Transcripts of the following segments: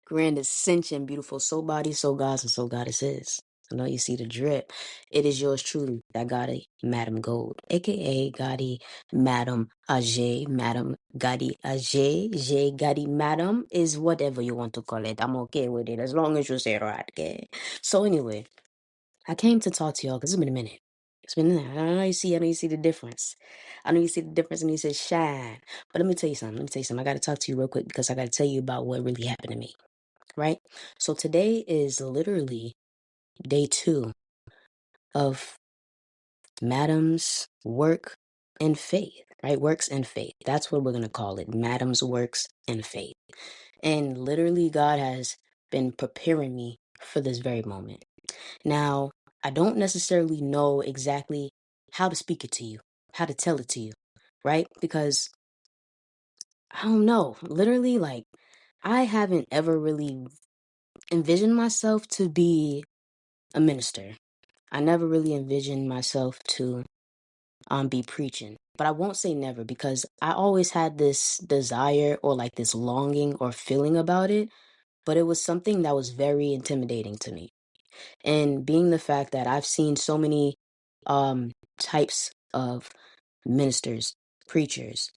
Grand Ascension, beautiful soul body, soul gods, and soul goddesses. I know you see the drip. It is yours truly, that Gotti, Madam Gold, aka Gotti, Madam Ajay, Madam Gotti Ajay, J Gotti Madam is whatever you want to call it. I'm okay with it as long as you say it right, okay? So anyway, I came to talk to y'all because it's been a minute. It's been a minute. I know you see the difference. I know you see the difference and you said shine. But let me tell you something. I got to talk to you real quick because I got to tell you about what really happened to me, right? So today is literally day 2 of Madam's work and faith, right? Works and faith. That's what we're going to call it. Madam's works and faith. And literally, God has been preparing me for this very moment. Now, I don't necessarily know exactly how to speak it to you, how to tell it to you, right? Because I don't know. Literally, like, I haven't ever really envisioned myself to be a minister. I never really envisioned myself to be preaching. But I won't say never because I always had this desire or like this longing or feeling about it, but it was something that was very intimidating to me. And being the fact that I've seen so many types of ministers, preachers,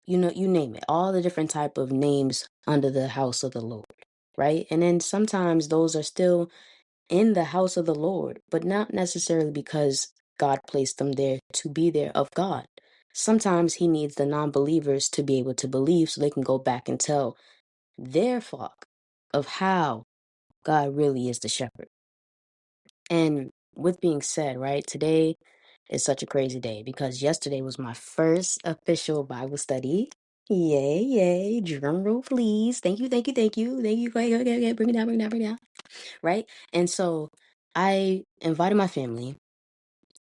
you name it, all the different type of names under the house of the Lord, right? And then sometimes those are still in the house of the Lord, but not necessarily because God placed them there to be there of God. Sometimes he needs the non-believers to be able to believe so they can go back and tell their flock of how God really is the shepherd. And with being said, right, today is such a crazy day because yesterday was my first official Bible study. Yay, yay. Drum roll, please. Thank you, thank you, thank you. Thank you. Go ahead, go ahead, go ahead. Bring it down, bring it down, bring it down. Right? And so I invited my family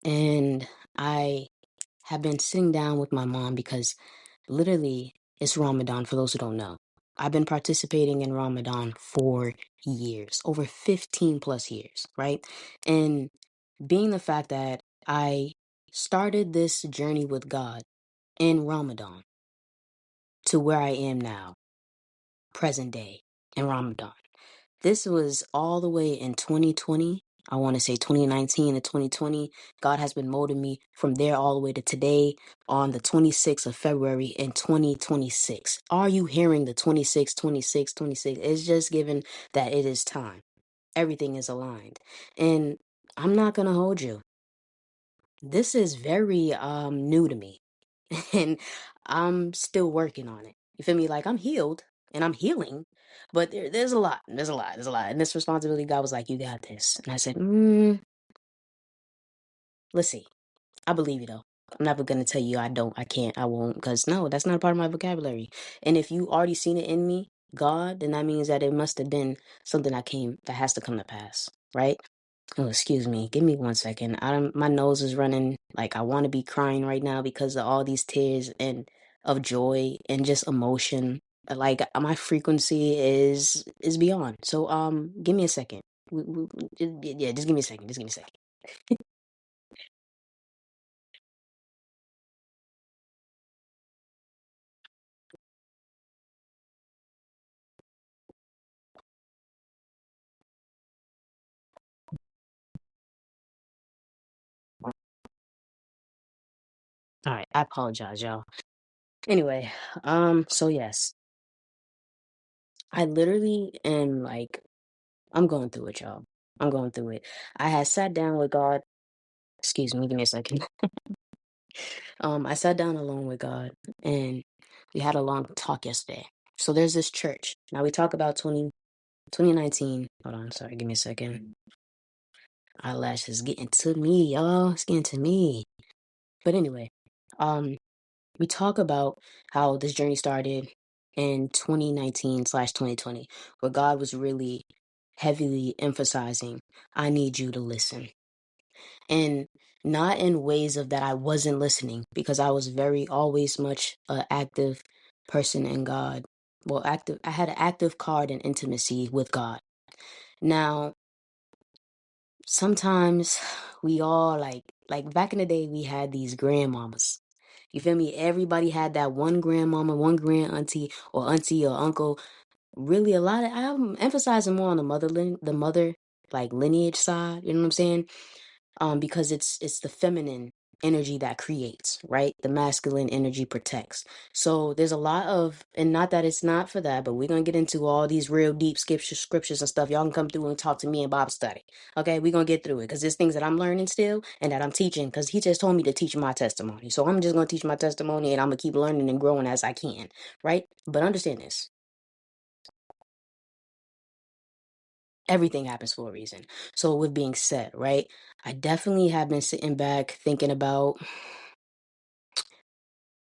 and I have been sitting down with my mom because literally it's Ramadan for those who don't know. I've been participating in Ramadan for years, over 15 plus years, right? And being the fact that I started this journey with God in Ramadan to where I am now, present day in Ramadan. This was all the way in 2020. I want to say 2019 to 2020. God has been molding me from there all the way to today on the 26th of February in 2026. Are you hearing the 26, 26, 26? It's just given that it is time. Everything is aligned. And I'm not going to hold you. This is very new to me. And I'm still working on it. You feel me? Like I'm healed and I'm healing, but there's a lot. There's a lot. And this responsibility, God was like, "You got this." And I said, "Let's see. I believe you though. I'm never gonna tell you I don't, I can't, I won't, because no, that's not a part of my vocabulary. And if you already seen it in me, God, then that means that it must have been something that has to come to pass, right?" Oh, excuse me. Give me 1 second. My nose is running like I want to be crying right now because of all these tears and of joy and just emotion. Like my frequency is beyond. So give me a second. Yeah, just give me a second. Just give me a second. All right, I apologize, y'all. Anyway, so yes, I literally am like I'm going through it, y'all. I'm going through it. I had sat down with God. Excuse me, give me a second. I sat down alone with God and we had a long talk yesterday. So there's this church. Now we talk about 2019. Hold on, sorry, give me a second. Eyelash is getting to me, y'all. It's getting to me. But anyway, um, we talk about how this journey started in 2019/2020, where God was really heavily emphasizing, I need you to listen. And not in ways of that I wasn't listening because I was very always much active person in God. Well, active. I had an active card in intimacy with God. Now, sometimes we all like back in the day we had these grandmamas. You feel me? Everybody had that one grandmama, one grand auntie or uncle really a lot of, I'm emphasizing more on the mother like lineage side, you know what I'm saying? Because it's the feminine energy that creates, right? The masculine energy protects. So there's a lot of, and not that it's not for that, but we're gonna get into all these real deep scriptures and stuff. Y'all can come through and talk to me and Bob study. Okay, we're gonna get through it because there's things that I'm learning still and that I'm teaching because he just told me to teach my testimony. So I'm just gonna teach my testimony and I'm gonna keep learning and growing as I can, right? But understand this. Everything happens for a reason. So with being said, right, I definitely have been sitting back thinking about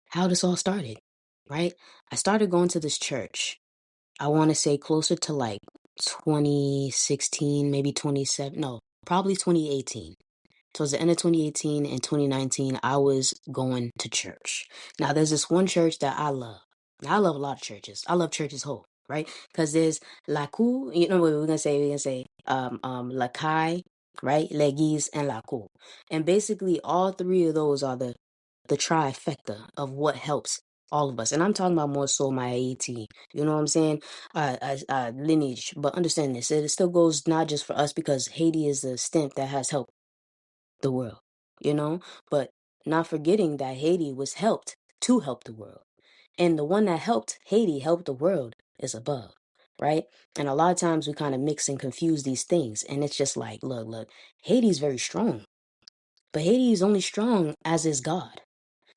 how this all started, right? I started going to this church. I want to say closer to like 2016, maybe 27, no, probably 2018. Towards the end of 2018 and 2019, I was going to church. Now, there's this one church that I love. Now, I love a lot of churches. I love churches whole, right? Because there's La Cour, you know what we're gonna say? We're gonna say La Caille, right? L'église and La Cour. And basically, all three of those are the trifecta of what helps all of us. And I'm talking about more so my AET, you know what I'm saying? Lineage. But understand this, it still goes not just for us because Haiti is the stamp that has helped the world, you know, but not forgetting that Haiti was helped to help the world. And the one that helped Haiti help the world is above, right? And a lot of times we kind of mix and confuse these things. And it's just like, look, Haiti's very strong, but Haiti is only strong as is God,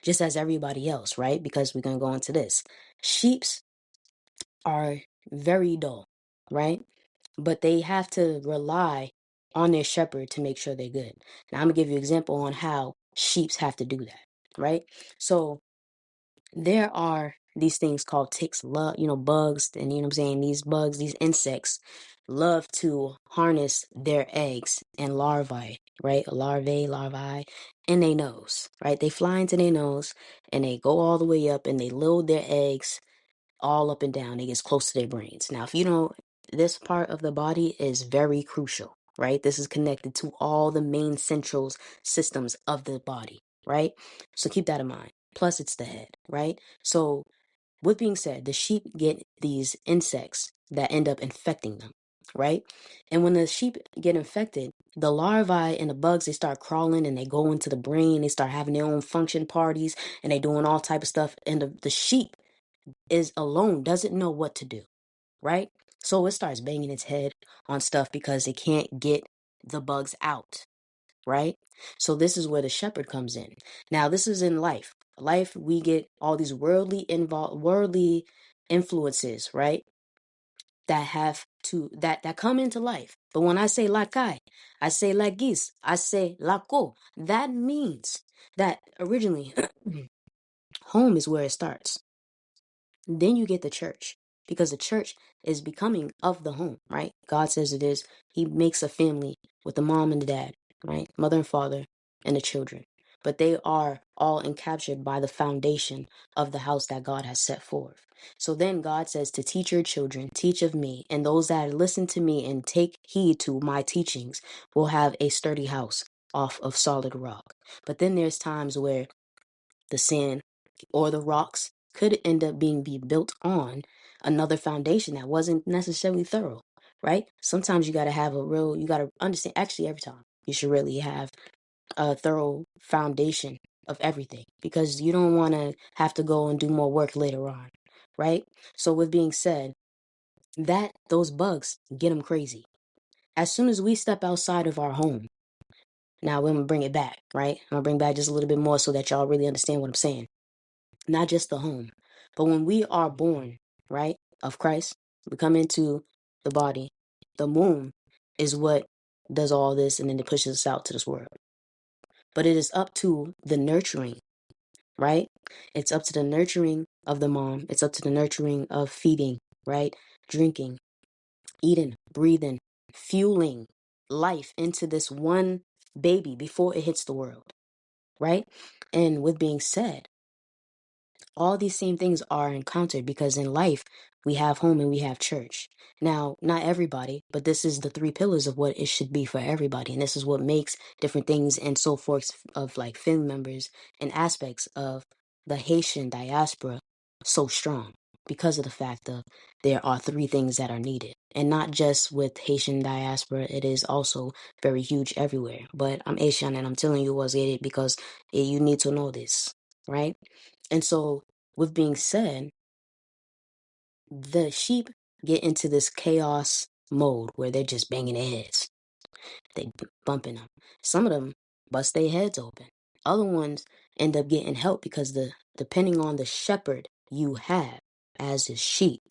just as everybody else, right? Because we're going to go into this. Sheeps are very dull, right? But they have to rely on their shepherd to make sure they're good. Now, I'm gonna give you an example on how sheeps have to do that, right? So there are these things called ticks, love, bugs, and you know what I'm saying, these bugs, these insects love to harness their eggs and larvae, right? Larvae in their nose, right? They fly into their nose and they go all the way up and they load their eggs all up and down. It gets close to their brains. Now, if you know, this part of the body is very crucial, right? This is connected to all the main central systems of the body, right? So keep that in mind. Plus, it's the head, right? So, with being said, the sheep get these insects that end up infecting them, right? And when the sheep get infected, the larvae and the bugs, they start crawling and they go into the brain. They start having their own function parties and they doing all type of stuff. And the sheep is alone, doesn't know what to do, right? So it starts banging its head on stuff because it can't get the bugs out, right? So this is where the shepherd comes in. Now, this is in life. Life, we get all these worldly influences, right? That come into life. But when I say lakai, I say lagis, I say lako. That means that originally home is where it starts. Then you get the church because the church is becoming of the home, right? God says it is. He makes a family with the mom and the dad, right? Mother and father and the children. But they are all encaptured by the foundation of the house that God has set forth. So then God says to teach your children, teach of me, and those that listen to me and take heed to my teachings will have a sturdy house off of solid rock. But then there's times where the sand or the rocks could end up being be built on another foundation that wasn't necessarily thorough, right? Sometimes you got to have you got to understand, actually, every time you should really have a thorough foundation of everything because you don't want to have to go and do more work later on, right? So, with being said, that those bugs get them crazy. As soon as we step outside of our home, now we're gonna bring it back, right? I'm gonna bring back just a little bit more so that y'all really understand what I'm saying. Not just the home, but when we are born, right, of Christ, we come into the body. The womb is what does all this and then it pushes us out to this world. But it is up to the nurturing, right? It's up to the nurturing of the mom. It's up to the nurturing of feeding, right? Drinking, eating, breathing, fueling life into this one baby before it hits the world, right? And with being said, all these same things are encountered because in life we have home and we have church. Now, not everybody, but this is the three pillars of what it should be for everybody. And this is what makes different things and so forth of like family members and aspects of the Haitian diaspora so strong. because of the fact of there are three things that are needed. And not just with Haitian diaspora, it is also very huge everywhere. But I'm Asian and I'm telling you what's it because you need to know this, right? And so, with being said, the sheep get into this chaos mode where they're just banging their heads. They bumping them. Some of them bust their heads open. Other ones end up getting help because depending on the shepherd you have as a sheep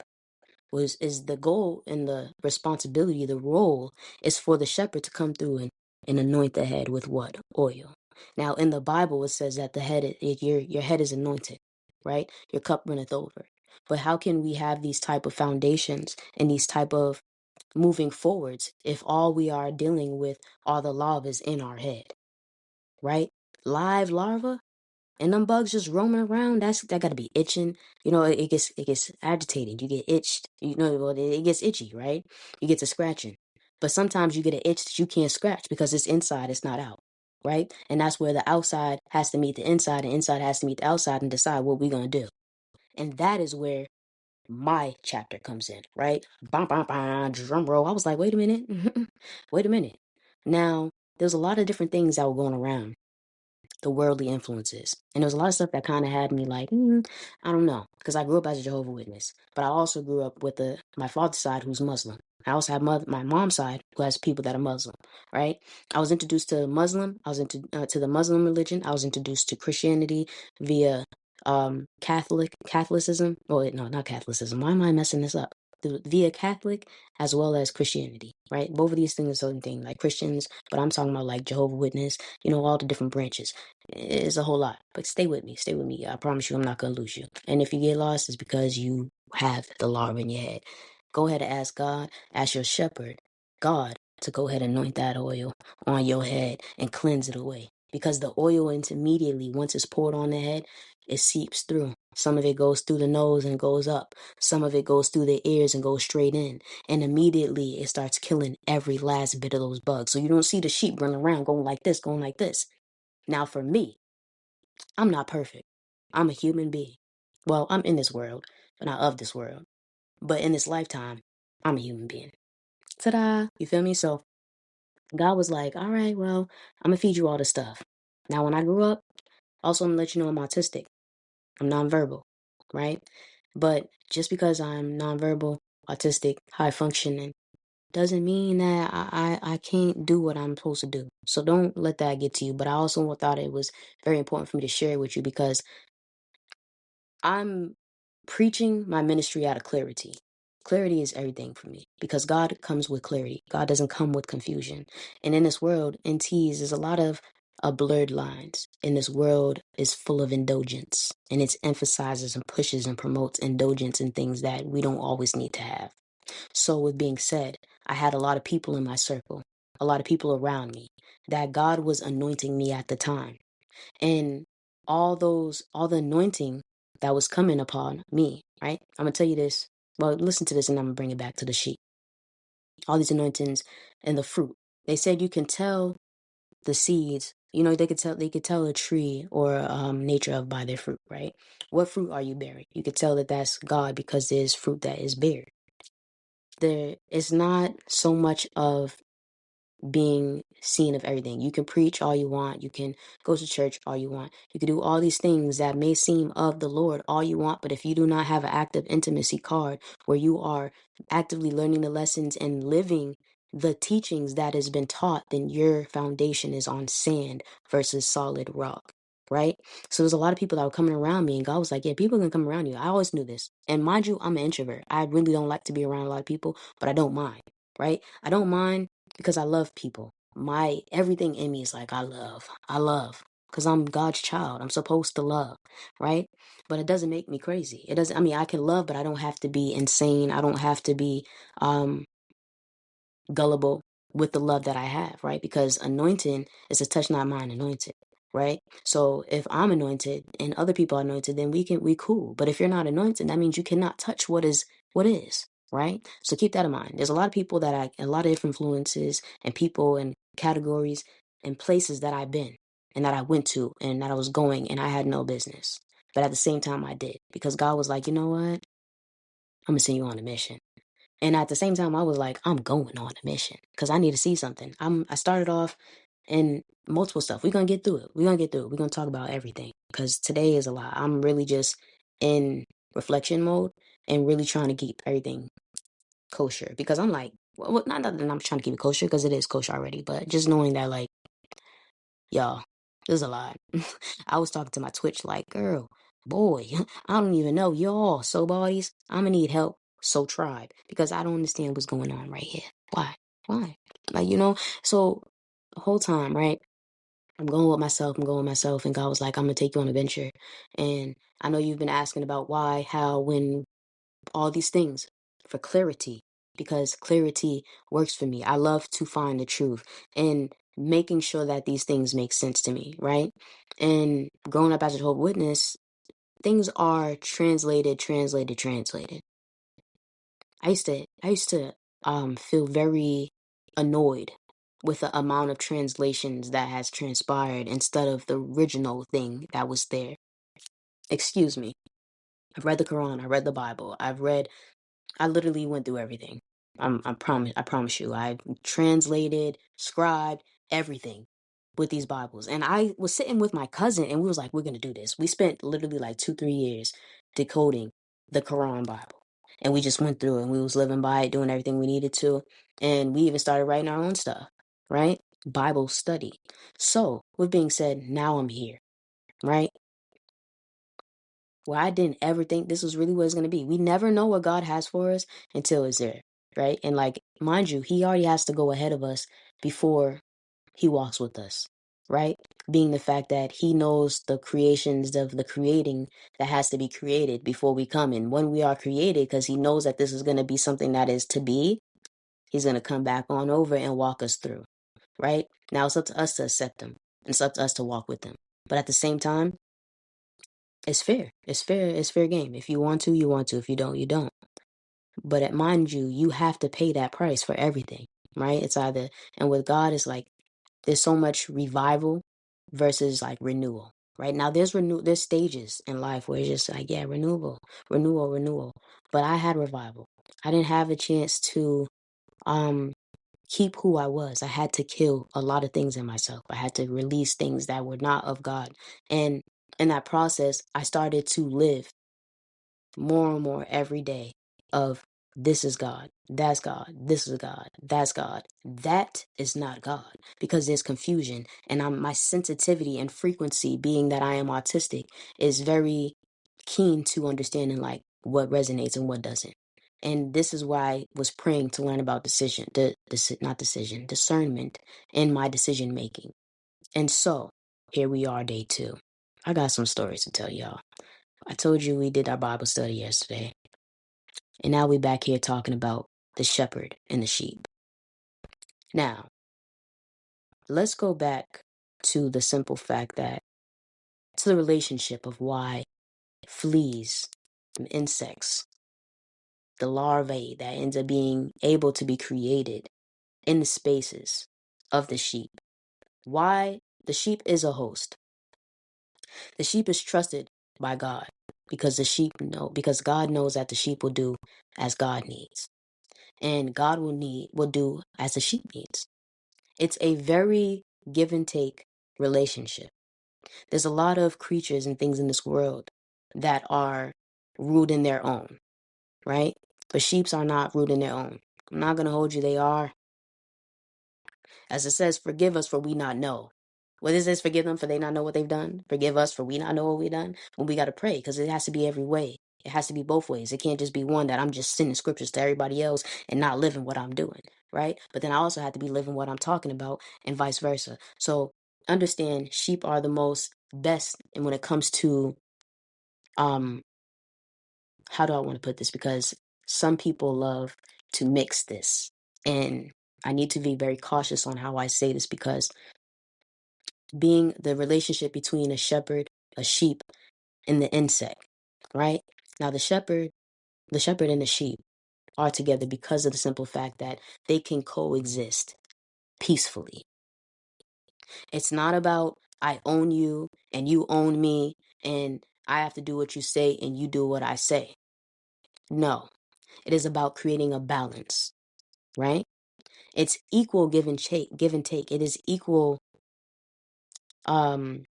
is the goal and the responsibility, the role is for the shepherd to come through and anoint the head with what? Oil. Now in the Bible it says that the head your head is anointed, right? Your cup runneth over. But how can we have these type of foundations and these type of moving forwards if all we are dealing with are the larvas in our head, right? Live larva and them bugs just roaming around, that gotta be itching. It gets agitated. You get itched. It gets itchy, right? You get to scratching. But sometimes you get an itch that you can't scratch because it's inside, it's not out. Right? And that's where the outside has to meet the inside, and inside has to meet the outside and decide what we're gonna do. And that is where my chapter comes in, right? Bam, bam, bam, drum roll. I was like, wait a minute. Wait a minute. Now, there's a lot of different things that were going around the worldly influences. And there was a lot of stuff that kind of had me like, I don't know, because I grew up as a Jehovah Witness, but I also grew up with my father's side who's Muslim. I also have my mom's side who has people that are Muslim, right? I was introduced to Muslim. I was into to the Muslim religion. I was introduced to Christianity via Catholicism. Oh, wait, no, not Catholicism. Why am I messing this up? Via Catholic as well as Christianity, right? Both of these things are the same thing, like Christians, but I'm talking about like Jehovah Witness, all the different branches. It's a whole lot, but stay with me. Stay with me. I promise you, I'm not gonna lose you. And if you get lost, it's because you have the larva in your head. Go ahead and ask God, ask your shepherd, God, to go ahead and anoint that oil on your head and cleanse it away. Because the oil immediately, once it's poured on the head, it seeps through. Some of it goes through the nose and goes up. Some of it goes through the ears and goes straight in. And immediately it starts killing every last bit of those bugs. So you don't see the sheep running around going like this, going like this. Now, for me, I'm not perfect. I'm a human being. Well, I'm in this world, but not of this world. But in this lifetime, I'm a human being. Ta-da! You feel me? So God was like, all right, well, I'm going to feed you all this stuff. Now, when I grew up, also, I'm going to let you know I'm autistic. I'm nonverbal, right? But just because I'm nonverbal, autistic, high functioning, doesn't mean that I can't do what I'm supposed to do. So don't let that get to you. But I also thought it was very important for me to share it with you because I'm preaching my ministry out of clarity. Clarity is everything for me because God comes with clarity. God doesn't come with confusion. And in this world, in teas, there's a lot of blurred lines. And this world is full of indulgence. And it emphasizes and pushes and promotes indulgence in things that we don't always need to have. So, with being said, I had a lot of people in my circle, a lot of people around me that God was anointing me at the time. And all the anointing that was coming upon me, right? I'm going to tell you this. Well, listen to this and I'm going to bring it back to the sheep. All these anointings and the fruit. They said you can tell the seeds, they could tell a tree or nature of by their fruit, right? What fruit are you bearing? You could tell that that's God because there's fruit that is bared. There is not so much of being seen of everything. You can preach all you want. You can go to church all you want. You can do all these things that may seem of the Lord all you want. But if you do not have an active intimacy card where you are actively learning the lessons and living the teachings that has been taught, then your foundation is on sand versus solid rock. Right? So there's a lot of people that were coming around me, and God was like, yeah, people can come around you. I always knew this. And mind you, I'm an introvert. I really don't like to be around a lot of people, but I don't mind. Right? I don't mind because I love people. My everything in me is like, I love, because I'm God's child. I'm supposed to love, right? But it doesn't make me crazy. It doesn't, I mean, I can love, but I don't have to be insane. I don't have to be um, gullible with the love that I have, right? Because anointing is a touch not mine anointed, right? So if I'm anointed and other people are anointed, then we cool. But if you're not anointed, that means you cannot touch what is, right? So keep that in mind. There's a lot of people a lot of different influences and people and categories and places that I've been and that I went to and that I was going and I had no business. But at the same time I did because God was like, you know what? I'm gonna send you on a mission. And at the same time, I was like, I'm going on a mission because I need to see something. I started off in multiple stuff. We're gonna get through it. We're gonna get through it. We're gonna talk about everything because today is a lot. I'm really just in reflection mode and really trying to keep everything kosher because I'm like, well, not that I'm trying to keep it kosher because it is kosher already, but just knowing that, like, y'all, there's a lot. I was talking to my Twitch like, girl, boy, I don't even know y'all. So bodies, I'm gonna need help. So tribe, because I don't understand what's going on right here. Why? Why? Like, so the whole time, right? I'm going with myself. I'm going with myself, and God was like, I'm gonna take you on a venture. And I know you've been asking about why, how, when, all these things for clarity because clarity works for me. I love to find the truth and making sure that these things make sense to me, right? And growing up as a Jehovah's Witness, things are translated. I used to feel very annoyed with the amount of translations that has transpired instead of the original thing that was there. Excuse me. I've read the Quran, I read the Bible, I literally went through everything. I promise you. I translated, scribed, everything with these Bibles. And I was sitting with my cousin and we was like, we're gonna do this. We spent literally like 2-3 years decoding the Quran Bible. And we just went through it and we was living by it, doing everything we needed to. And we even started writing our own stuff, right? Bible study. So, with being said, now I'm here, right? Well, I didn't ever think this was really what it's going to be. We never know what God has for us until it's there, right? And like, mind you, He already has to go ahead of us before He walks with us, right? Being the fact that He knows the creations of the creating that has to be created before we come. And when we are created, because He knows that this is going to be something that is to be, He's going to come back on over and walk us through, right? Now it's up to us to accept Him. It's up to us to walk with Him. But at the same time, it's fair. It's fair. It's fair game. If you want to, you want to. If you don't, you don't. But mind you, you have to pay that price for everything, right? It's either, and with God, it's like there's so much revival versus like renewal. Right now, there's stages in life where it's just like, yeah, renewal. But I had revival. I didn't have a chance to um keep who I was. I had to kill a lot of things in myself. I had to release things that were not of God. And in that process, I started to live more and more every day of this is God, that's God, this is God, that's God. That is not God because there's confusion and my sensitivity and frequency being that I am autistic is very keen to understanding like what resonates and what doesn't. And this is why I was praying to learn about not decision, discernment in my decision making. And so here we are, day 2. I got some stories to tell y'all. I told you we did our Bible study yesterday. And now we back here talking about the shepherd and the sheep. Now, let's go back to the simple fact that to the relationship of why fleas and insects, the larvae that ends up being able to be created in the spaces of the sheep. Why the sheep is a host. The sheep is trusted by God because because God knows that the sheep will do as God needs. And God will do as the sheep needs. It's a very give and take relationship. There's a lot of creatures and things in this world that are ruled in their own, right? But sheeps are not ruled in their own. I'm not going to hold you, they are. As it says, forgive us for we not know. What is this? Forgive them for they not know what they've done. Forgive us for we not know what we've done. When we got to pray, because it has to be every way. It has to be both ways. It can't just be one that I'm just sending scriptures to everybody else and not living what I'm doing, right? But then I also have to be living what I'm talking about and vice versa. So understand sheep are the most best and when it comes to um how do I want to put this? Because some people love to mix this. And I need to be very cautious on how I say this because being the relationship between a shepherd, a sheep, and the insect, right? Now the shepherd and the sheep are together because of the simple fact that they can coexist peacefully. It's not about I own you and you own me and I have to do what you say and you do what I say. No. It is about creating a balance, right? It's equal give and take. It is equal um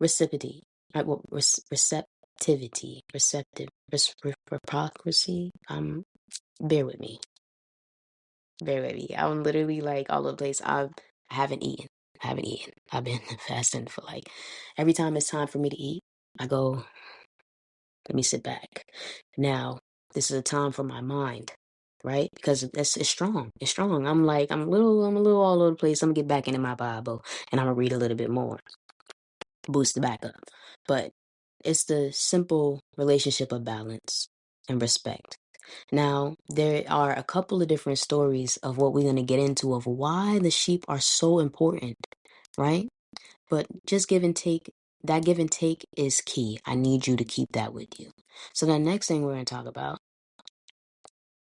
reciprocity, receptivity, reciprocity. Bear with me, bear with me. I'm literally like all over the place. I haven't eaten. I haven't eaten. I've been fasting for like every time it's time for me to eat. I go, let me sit back. Now, this is a time for my mind, right? Because it's strong. It's strong. I'm a little all over the place. I'm gonna get back into my Bible and I'm gonna read a little bit more, boost it back up. But it's the simple relationship of balance and respect. Now, there are a couple of different stories of what we're going to get into of why the sheep are so important, right? But just give and take, that give and take is key. I need you to keep that with you. So the next thing we're going to talk about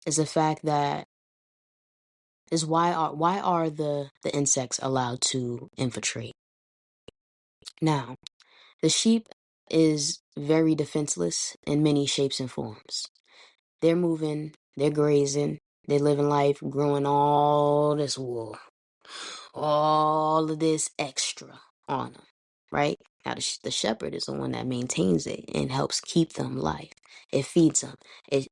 is the fact that is why are the insects allowed to infiltrate? Now, the sheep is very defenseless in many shapes and forms. They're moving, they're grazing, they're living life, growing all this wool, all of this extra on them, right? Now, the shepherd is the one that maintains it and helps keep them life. It feeds them. It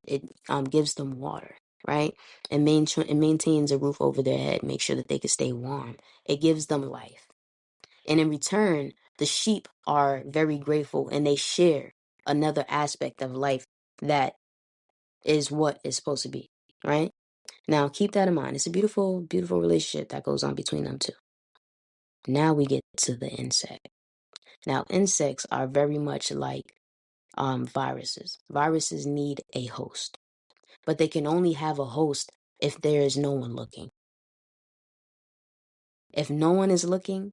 gives them water, right? It maintains a roof over their head, make sure that they can stay warm. It gives them life. And in return, the sheep are very grateful and they share another aspect of life that is what is supposed to be, right? Now, keep that in mind. It's a beautiful, beautiful relationship that goes on between them two. Now we get to the insect. Now, insects are very much like viruses. Viruses need a host, but they can only have a host if there is no one looking. If no one is looking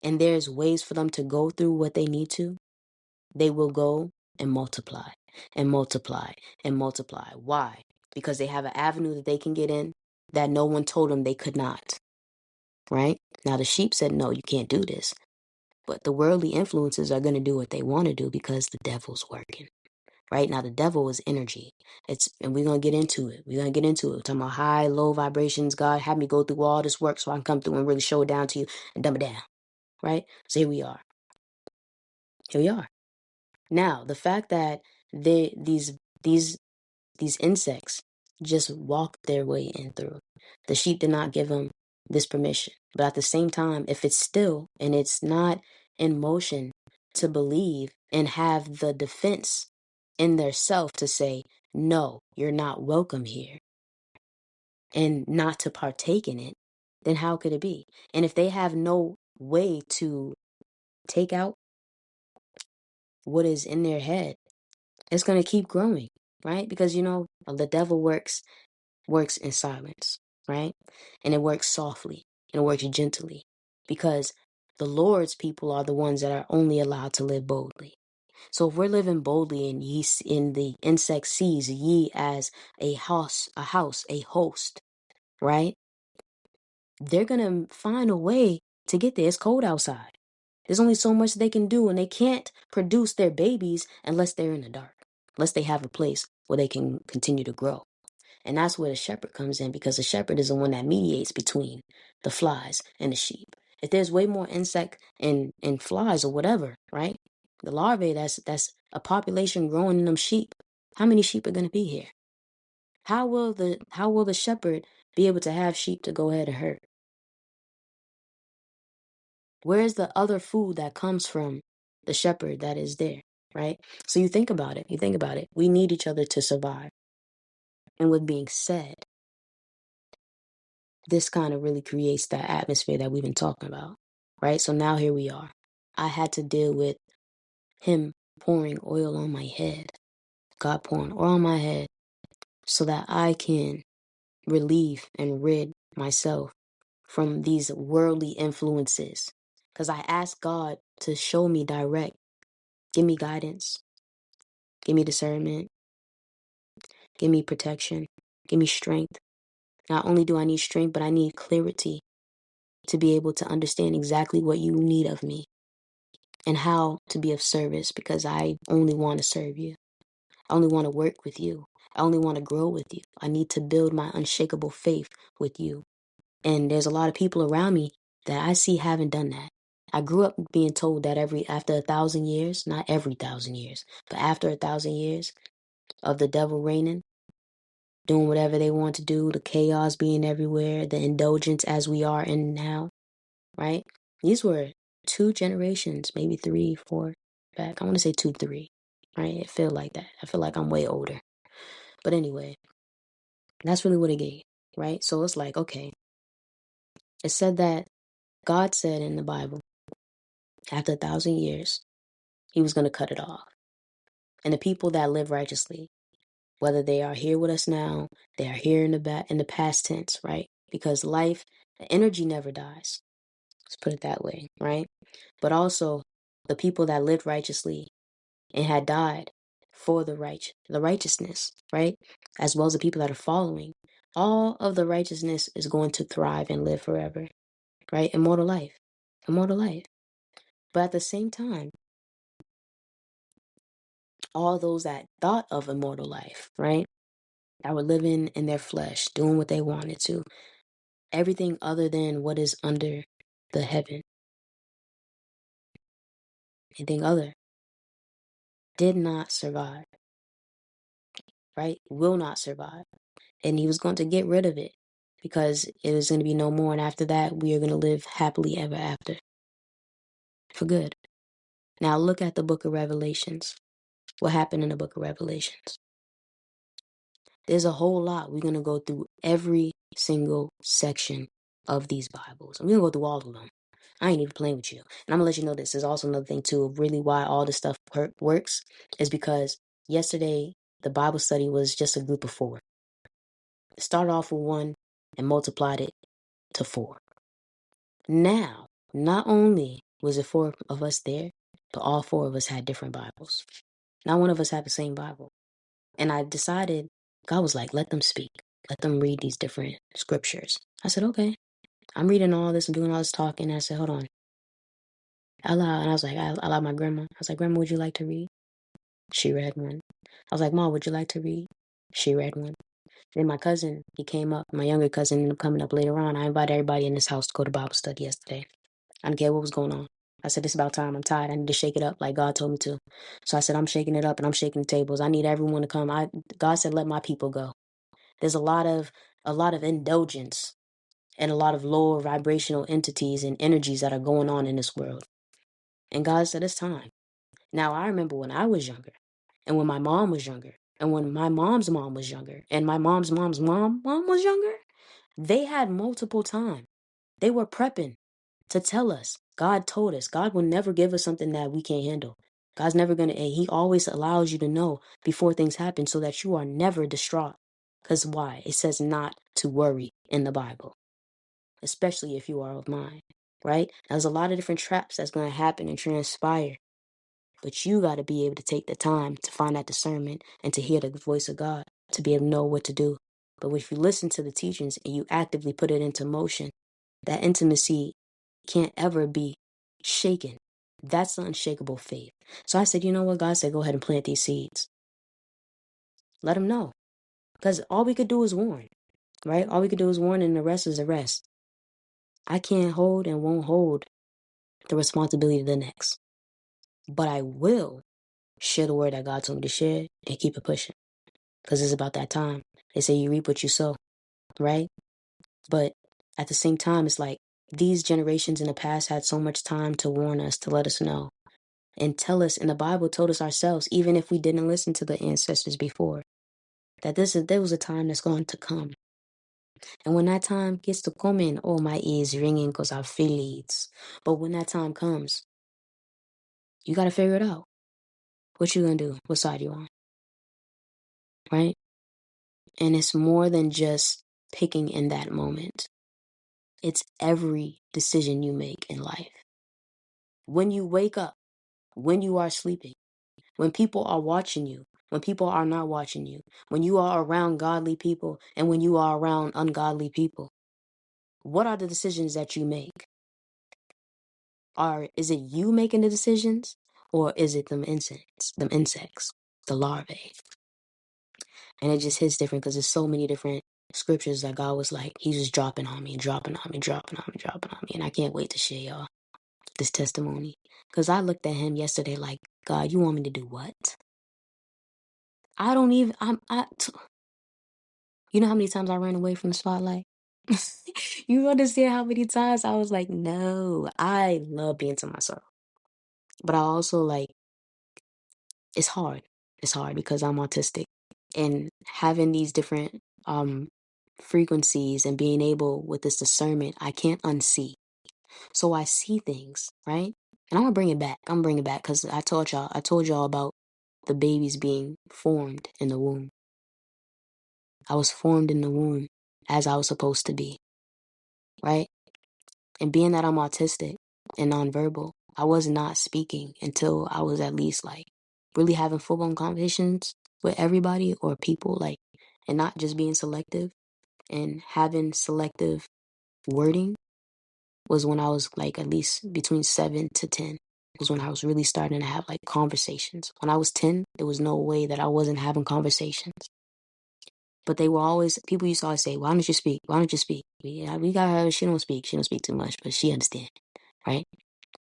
and there's ways for them to go through what they need to, they will go and multiply and multiply and multiply. Why? Because they have an avenue that they can get in that no one told them they could not. Right? Now, the sheep said, no, you can't do this. But the worldly influences are going to do what they want to do because the devil's working. Right? Now, the devil is energy. And we're going to get into it. We're going to get into it. We're talking about high, low vibrations. God had me go through all this work so I can come through and really show it down to you and dumb it down. Right? So here we are. Here we are. Now, the fact that these insects just walked their way in through. The sheep did not give them this permission. But at the same time, if it's still and it's not in motion to believe and have the defense in their self to say, no, you're not welcome here, and not to partake in it, then how could it be? And if they have no way to take out what is in their head, it's going to keep growing, right? Because, the devil works in silence, right? And it works softly and it works gently because the Lord's people are the ones that are only allowed to live boldly. So if we're living boldly and in the insect sees ye as a house, a host, right? They're going to find a way to get there. It's cold outside. There's only so much they can do, and they can't produce their babies unless they're in the dark, unless they have a place where they can continue to grow. And that's where the shepherd comes in, because the shepherd is the one that mediates between the flies and the sheep. If there's way more insect and flies or whatever, right? The larvae, that's a population growing in them sheep. How many sheep are gonna be here? How will the shepherd be able to have sheep to go ahead and herd? Where's the other food that comes from the shepherd that is there, right? So you think about it. We need each other to survive. And with being said, this kind of really creates that atmosphere that we've been talking about, right? So now here we are. I had to deal with him pouring oil on my head, God pouring oil on my head so that I can relieve and rid myself from these worldly influences. Because I asked God to show me direct, give me guidance, give me discernment, give me protection, give me strength. Not only do I need strength, but I need clarity to be able to understand exactly what you need of me and how to be of service, because I only want to serve you. I only want to work with you. I only want to grow with you. I need to build my unshakable faith with you. And there's a lot of people around me that I see haven't done that. I grew up being told that after 1,000 years, not every 1,000 years, but after 1,000 years of the devil reigning, doing whatever they want to do, the chaos being everywhere, the indulgence as we are in now, right? These were 2 generations, maybe 3, 4 back. I want to say 2, 3, right? It feel like that. I feel like I'm way older. But anyway, that's really what it gave, right? So it's like, okay, it said that God said in the Bible, after 1,000 years, he was going to cut it off. And the people that live righteously, whether they are here with us now, they are here in the past tense, right? Because life, energy never dies. Let's put it that way, right? But also the people that lived righteously and had died for the righteousness, right? As well as the people that are following. All of the righteousness is going to thrive and live forever, right? Immortal life. Immortal life. But at the same time, all those that thought of immortal life, right? That were living in their flesh, doing what they wanted to. Everything other than what is under the heaven. Anything other did not survive, right? Will not survive. And he was going to get rid of it because it was going to be no more. And after that, we are going to live happily ever after for good. Now look at the book of Revelations. What happened in the book of Revelations? There's a whole lot. We're going to go through every single section of these Bibles. And we're going to go through all of them. I ain't even playing with you. And I'm going to let you know this. There's also another thing, too, of really why all this stuff works is because yesterday, the Bible study was just a group of 4. It started off with 1 and multiplied it to 4. Now, not only was it 4 of us there, but all 4 of us had different Bibles. Not one of us had the same Bible. And I decided, God was like, let them speak. Let them read these different scriptures. I said, okay. I'm reading all this and doing all this talking. And I said, hold on. And I was like, I allowed my grandma. I was like, Grandma, would you like to read? She read one. I was like, Mom, would you like to read? She read one. Then my cousin, he came up. My younger cousin ended up coming up later on. I invited everybody in this house to go to Bible study yesterday. I didn't care what was going on. I said, it's about time. I'm tired. I need to shake it up like God told me to. So I said, I'm shaking it up and I'm shaking the tables. I need everyone to come. God said, let my people go. There's a lot of indulgence and a lot of lower vibrational entities and energies that are going on in this world. And God said, it's time. Now, I remember when I was younger and when my mom was younger and when my mom's mom was younger and my mom's mom was younger, they had multiple time. They were prepping to tell us. God told us. God will never give us something that we can't handle. God's never going to, and he always allows you to know before things happen so that you are never distraught. Because why? It says not to worry in the Bible, especially if you are of mine, right? There's a lot of different traps that's going to happen and transpire. But you got to be able to take the time to find that discernment and to hear the voice of God, to be able to know what to do. But if you listen to the teachings and you actively put it into motion, that intimacy can't ever be shaken. That's the unshakable faith. So I said, you know what? God said, go ahead and plant these seeds. Let them know. Because all we could do is warn, right? All we could do is warn and the rest is the rest. I can't hold and won't hold the responsibility of the next. But I will share the word that God told me to share and keep it pushing. Because it's about that time. They say you reap what you sow, right? But at the same time, it's like these generations in the past had so much time to warn us, to let us know, and tell us, and the Bible told us ourselves, even if we didn't listen to the ancestors before, that there was a time that's going to come. And when that time gets to coming, oh, my ears ringing because I feel it. But when that time comes, you got to figure it out. What you going to do? What side you on? Right? And it's more than just picking in that moment. It's every decision you make in life. When you wake up, when you are sleeping, when people are watching you, when people are not watching you, when you are around godly people and when you are around ungodly people, what are the decisions that you make? Is it you making the decisions or is it them insects, the larvae? And it just hits different because there's so many different scriptures that God was like, He's just dropping on me, dropping on me, dropping on me, dropping on me. And I can't wait to share y'all this testimony. Because I looked at him yesterday like, God, you want me to do what? I don't even, you know how many times I ran away from the spotlight? You understand how many times I was like, no, I love being to myself. But I also like, it's hard. It's hard because I'm autistic. And having these different frequencies and being able with this discernment, I can't unsee. So I see things, right? And I'm gonna bring it back. I'm gonna bring it back because I told y'all about the babies being formed in the womb. I was formed in the womb as I was supposed to be, right? And being that I'm autistic and nonverbal, I was not speaking until I was at least like really having full blown conversations with everybody or people, like, and not just being selective and having selective wording was when I was like at least between 7 to 10 was when I was really starting to have like conversations. When I was 10, there was no way that I wasn't having conversations. But they were always, people used to always say, why don't you speak? Why don't you speak? Yeah, we got her, she don't speak. She don't speak too much, but she understand, right?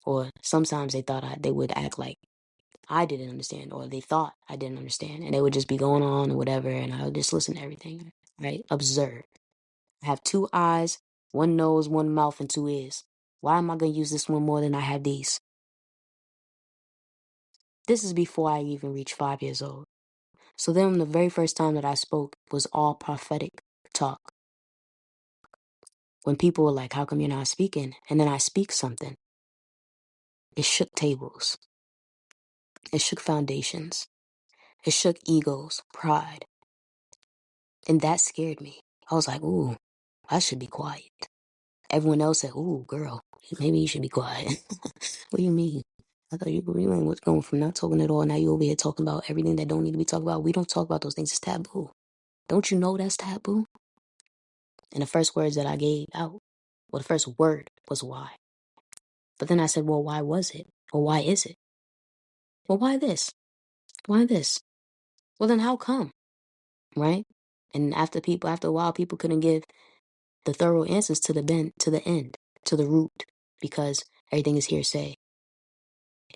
Or sometimes they thought they would act like I didn't understand, or they thought I didn't understand, and they would just be going on or whatever, and I would just listen to everything, right? Observe. I have 2 eyes, 1 nose, 1 mouth, and 2 ears. Why am I going to use this one more than I have these? This is before I even reached 5 years old. So then the very first time that I spoke was all prophetic talk. When people were like, how come you're not speaking? And then I speak something. It shook tables. It shook foundations. It shook egos, pride. And that scared me. I was like, ooh, I should be quiet. Everyone else said, ooh, girl, maybe you should be quiet. What do you mean? I thought you ain't what's going from not talking at all. Now you over here talking about everything that don't need to be talked about. We don't talk about those things. It's taboo. Don't you know that's taboo? And the first words that I gave out, well, the first word was why. But then I said, well, why was it? Or why is it? Well, why this? Why this? Well, then how come? Right? And after a while, people couldn't give the thorough answers to the end, to the root, because everything is hearsay.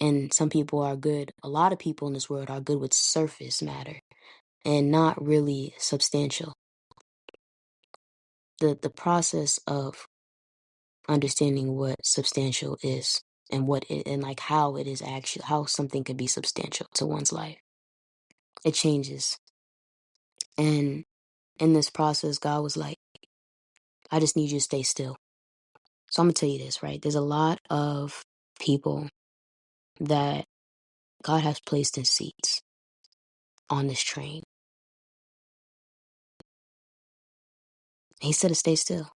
And some people are good. A lot of people in this world are good with surface matter and not really substantial. The process of understanding what substantial is and and like how it is actually, how something could be substantial to one's life, it changes. And in this process, God was like, I just need you to stay still. So I'm gonna tell you this, right? There's a lot of people that God has placed in seats on this train. He said to stay still.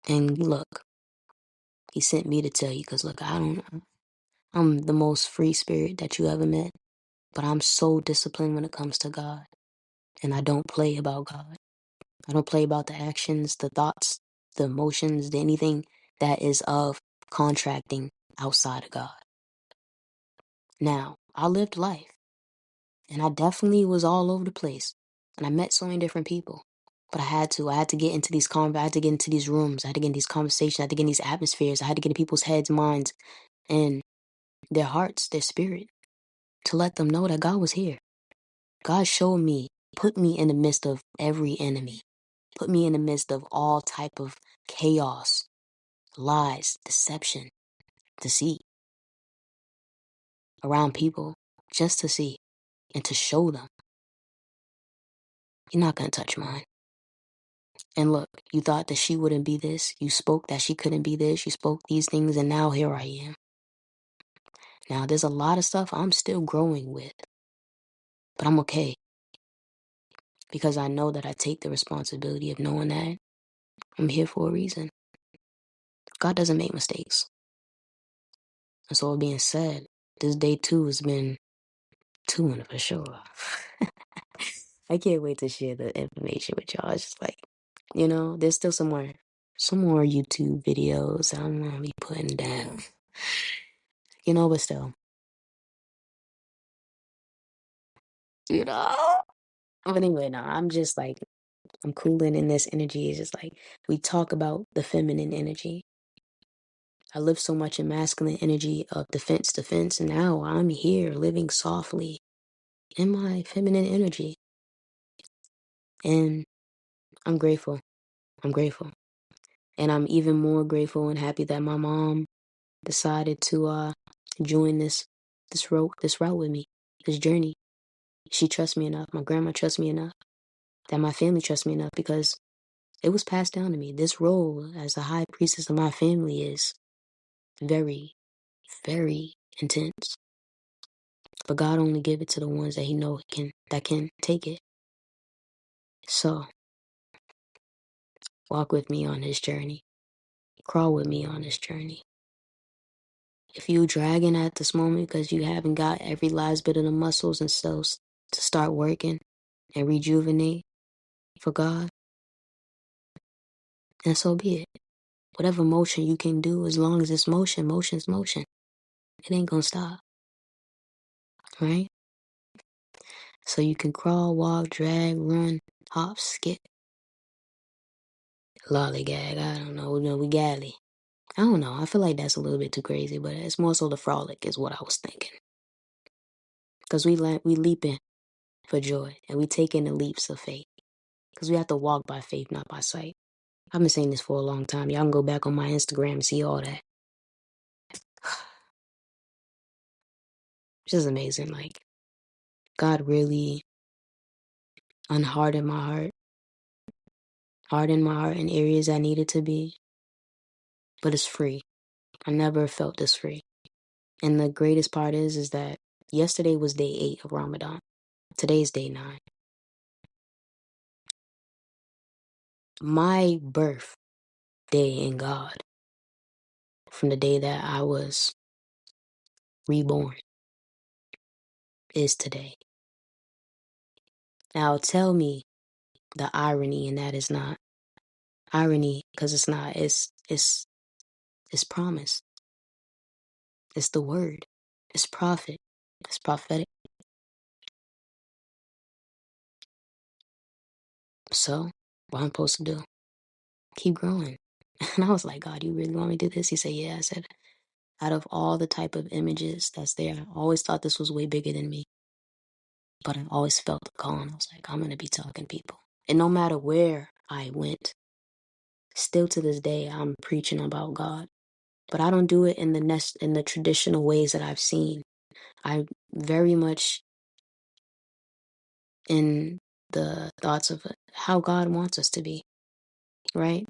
And look, he sent me to tell you, because look, I'm the most free spirit that you ever met, but I'm so disciplined when it comes to God. And I don't play about God. I don't play about the actions, the thoughts, the emotions, anything that is of contracting outside of God. Now, I lived life, and I definitely was all over the place, and I met so many different people. But I had to get into I had to get into these rooms, I had to get in these conversations, I had to get in these atmospheres, I had to get in people's heads, minds, and their hearts, their spirit, to let them know that God was here. God showed me, put me in the midst of every enemy, put me in the midst of all type of chaos, lies, deception, deceit around people, just to see and to show them, you're not going to touch mine. And look, you thought that she wouldn't be this. You spoke that she couldn't be this. You spoke these things, and now here I am. Now, there's a lot of stuff I'm still growing with, but I'm okay, because I know that I take the responsibility of knowing that I'm here for a reason. God doesn't make mistakes. And so, with being said, this day 2 has been 2 for sure. I can't wait to share the information with y'all. It's just like, there's still some more YouTube videos I'm gonna be putting down. But still, you know? But anyway, no, I'm just like, I'm cooling in this energy. It's just like, we talk about the feminine energy. I live so much in masculine energy of defense, and now I'm here living softly in my feminine energy. And I'm grateful. I'm grateful. And I'm even more grateful and happy that my mom decided to join this route with me, this journey. She trusts me enough. My grandma trusts me enough. That my family trusts me enough because it was passed down to me. This role as the high priestess of my family is very, very intense. But God only give it to the ones that He know can take it. So walk with me on this journey. Crawl with me on this journey. If you dragging at this moment because you haven't got every last bit of the muscles and cells to start working and rejuvenate for God, then so be it. Whatever motion you can do, as long as it's motion, motion's motion. It ain't gonna stop, right? So you can crawl, walk, drag, run, hop, skip, lollygag. I don't know. No, we galley. I don't know. I feel like that's a little bit too crazy, but it's more so the frolic is what I was thinking. Because we leaping for joy and we taking the leaps of faith. Because we have to walk by faith, not by sight. I've been saying this for a long time. Y'all can go back on my Instagram and see all that. It's just amazing. Like, God really unhardened hardened my heart in areas I needed to be. But it's free. I never felt this free. And the greatest part is that yesterday was day 8 of Ramadan. Today's day 9. My birth day in God, from the day that I was reborn, is today. Now tell me the irony in that is not irony, because it's not. It's promise. It's the word. It's prophet. It's prophetic. So what I'm supposed to do? Keep growing. And I was like, God, you really want me to do this? He said, yeah. I said, out of all the type of images that's there, I always thought this was way bigger than me. But I always felt the call, and I was like, I'm going to be talking to people. And no matter where I went, still to this day, I'm preaching about God. But I don't do it in the traditional ways that I've seen. I very much in the thoughts of how God wants us to be, right?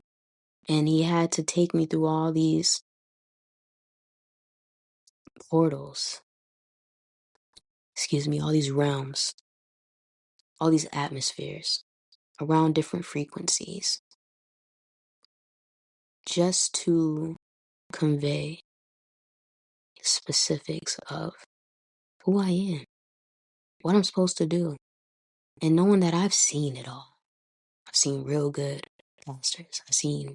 And He had to take me through all these portals, all these realms, all these atmospheres around different frequencies, just to convey specifics of who I am, what I'm supposed to do, and knowing that I've seen it all. I've seen real good pastors. I've seen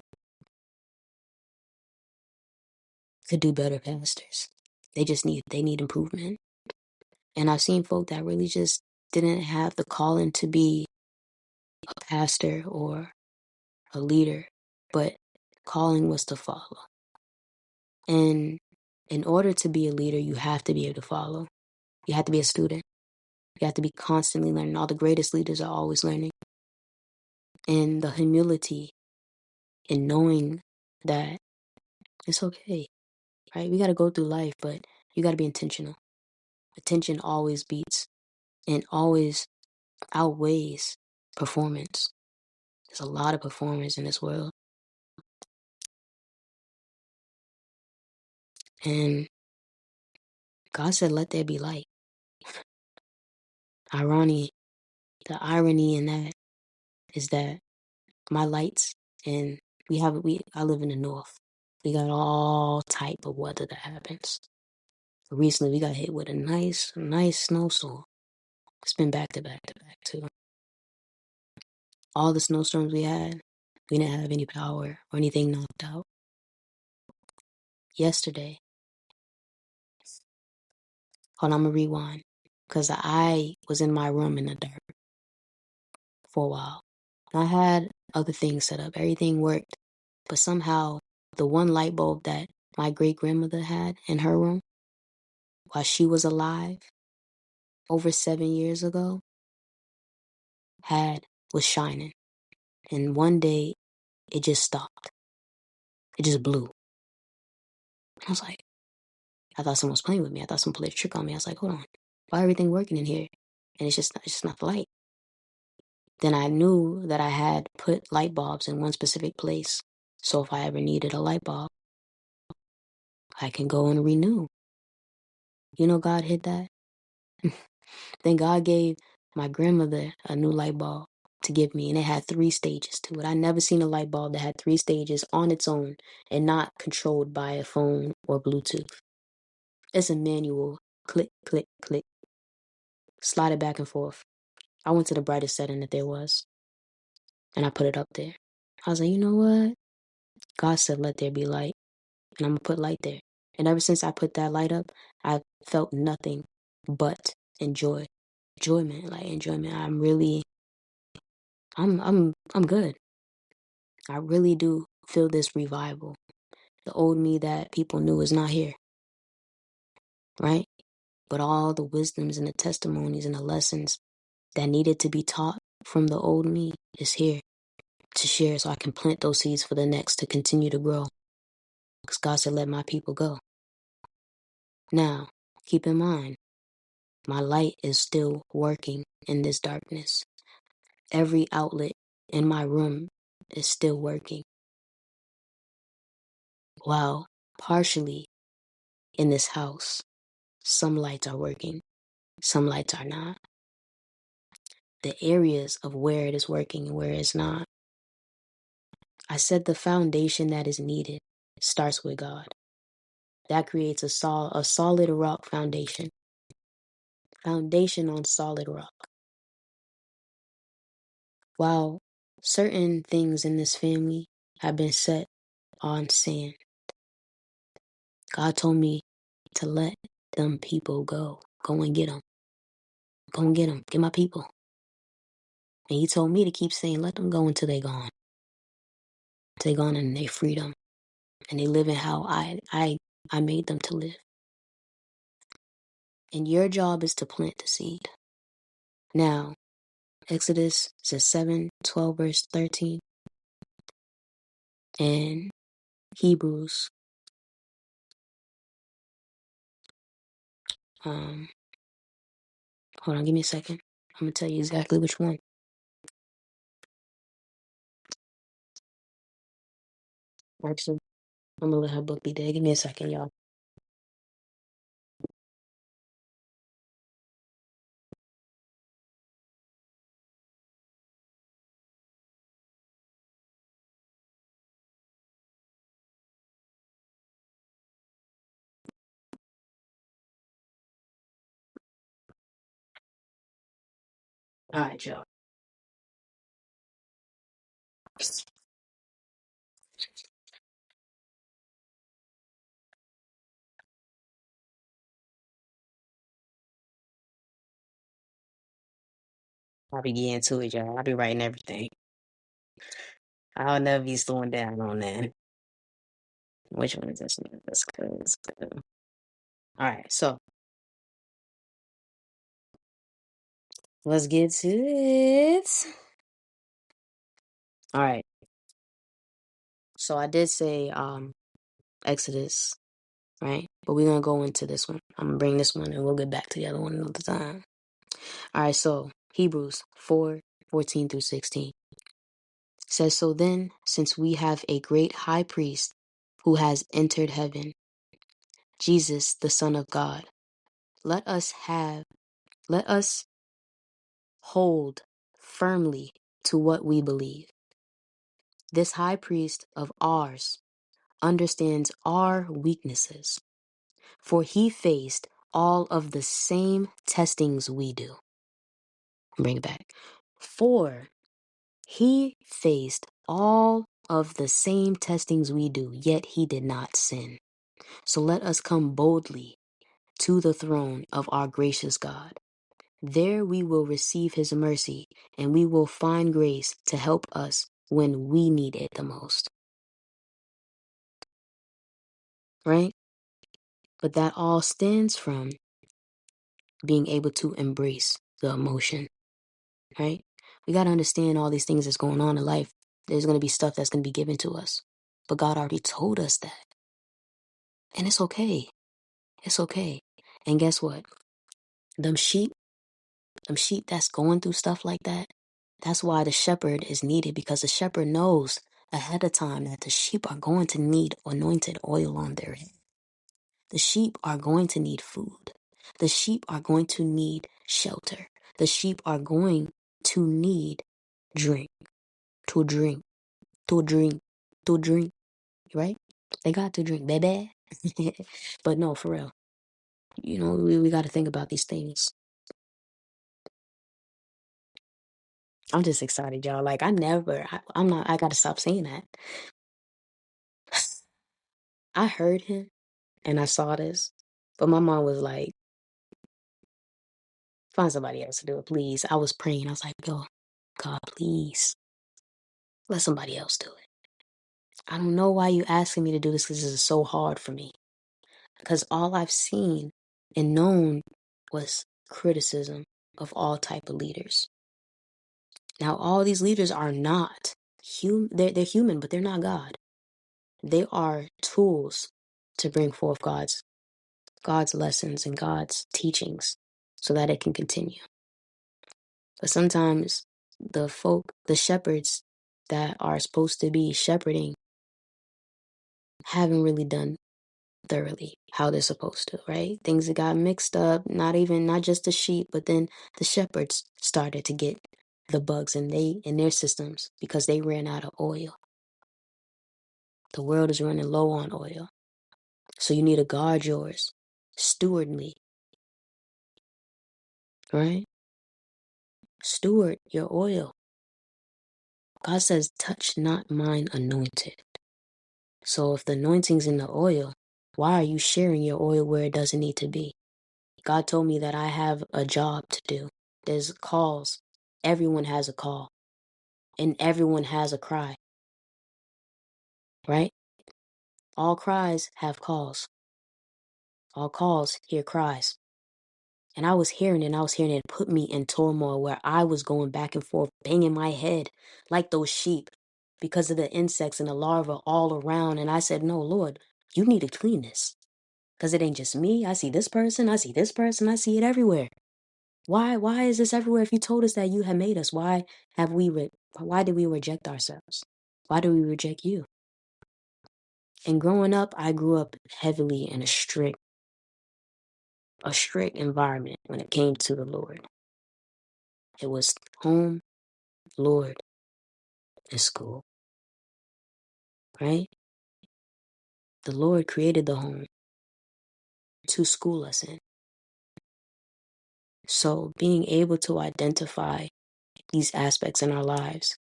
could do better pastors. They need improvement. And I've seen folk that really just didn't have the calling to be a pastor or a leader, but calling was to follow. And in order to be a leader, you have to be able to follow. You have to be a student. You have to be constantly learning. All the greatest leaders are always learning. And the humility in knowing that it's okay, right? We got to go through life, but you got to be intentional. Attention always beats and always outweighs performance. There's a lot of performers in this world. And God said, let there be light. Irony, the irony in that is that my lights, and I live in the north. We got all type of weather that happens. Recently we got hit with a nice snowstorm. It's been back to back to back too. All the snowstorms we had, we didn't have any power or anything knocked out. Yesterday, hold on, I'm gonna rewind. because I was in my room in the dark for a while. I had other things set up. Everything worked. But somehow, the one light bulb that my great grandmother had in her room while she was alive over 7 years ago was shining. And one day, it just stopped. It just blew. I was like, I thought someone was playing with me. I thought someone played a trick on me. I was like, hold on. Why everything working in here? And it's just not the light. Then I knew that I had put light bulbs in one specific place. So if I ever needed a light bulb, I can go and renew. You know, God hid that. Then God gave my grandmother a new light bulb to give me, and it had 3 stages to it. I never seen a light bulb that had 3 stages on its own and not controlled by a phone or Bluetooth. It's a manual. Click, click, click. Slide it back and forth. I went to the brightest setting that there was, and I put it up there. I was like, you know what? God said, let there be light, and I'm going to put light there. And ever since I put that light up, I've felt nothing but enjoyment. I'm good. I really do feel this revival. The old me that people knew is not here, right? But all the wisdoms and the testimonies and the lessons that needed to be taught from the old me is here to share, so I can plant those seeds for the next to continue to grow. Because God said, let my people go. Now, keep in mind, my light is still working in this darkness. Every outlet in my room is still working. While partially in this house, some lights are working, some lights are not. The areas of where it is working and where it's not. I said the foundation that is needed starts with God. That creates a solid rock foundation. Foundation on solid rock. While certain things in this family have been set on sand, God told me to let them people go. Go and get them. Go and get them. Get my people. And he told me to keep saying, let them go until they're gone. Until they're gone and they freedom. And they live in how I made them to live. And your job is to plant the seed. Now, Exodus says 7:12 verse 13. And Hebrews, hold on, give me a second. I'm going to tell you exactly which one. Actually, I'm going to let her book be there. Give me a second, y'all. All right, y'all. I'll be getting to it, y'all. I'll be writing everything. I'll never be slowing down on that. Which one is this? That's good. That's good. All right, so let's get to it. All right. So I did say Exodus, right? But we're gonna go into this one. I'm gonna bring this one and we'll get back to the other one another time. All right, so Hebrews 4:14 through 16 says, so then, since we have a great high priest who has entered heaven, Jesus, the Son of God, let us hold firmly to what we believe. This high priest of ours understands our weaknesses, for he faced all of the same testings we do. Bring it back. For he faced all of the same testings we do, yet he did not sin. So let us come boldly to the throne of our gracious God. There we will receive his mercy, and we will find grace to help us when we need it the most. Right? But that all stems from being able to embrace the emotion. Right? We got to understand all these things that's going on in life. There's going to be stuff that's going to be given to us. But God already told us that. And it's okay. It's okay. And guess what? Them sheep that's going through stuff like that, that's why the shepherd is needed, because the shepherd knows ahead of time that the sheep are going to need anointed oil on their head. The sheep are going to need food. The sheep are going to need shelter. The sheep are going to need drink, to drink, to drink, to drink, right? They got to drink, baby. But no, for real. We got to think about these things. I'm just excited, y'all. Like, I'm not, I got to stop saying that. I heard him and I saw this, but my mom was like, find somebody else to do it, please. I was praying. I was like, yo, God, please let somebody else do it. I don't know why you asking me to do this, because this is so hard for me. Because all I've seen and known was criticism of all type of leaders. Now, all these leaders are not human. They're human, but they're not God. They are tools to bring forth God's lessons and God's teachings so that it can continue. But sometimes the shepherds that are supposed to be shepherding haven't really done thoroughly how they're supposed to, right? Things that got mixed up, not just the sheep, but then the shepherds started to get the bugs in their systems because they ran out of oil. The world is running low on oil. So you need to guard yours. Steward me, right? Steward your oil. God says, touch not mine anointed. So if the anointing's in the oil, why are you sharing your oil where it doesn't need to be? God told me that I have a job to do. There's calls. Everyone has a call. And everyone has a cry. Right? All cries have calls. All calls hear cries. And I was hearing it, and I was hearing it put me in turmoil where I was going back and forth, banging my head like those sheep because of the insects and the larvae all around. And I said, no, Lord, you need to clean this. Because it ain't just me. I see this person. I see this person. I see it everywhere. Why is this everywhere? If you told us that you had made us, why did we reject ourselves? Why do we reject you? And growing up, I grew up heavily in a strict environment when it came to the Lord. It was home, Lord, and school. Right? The Lord created the home to school us in. So being able to identify these aspects in our lives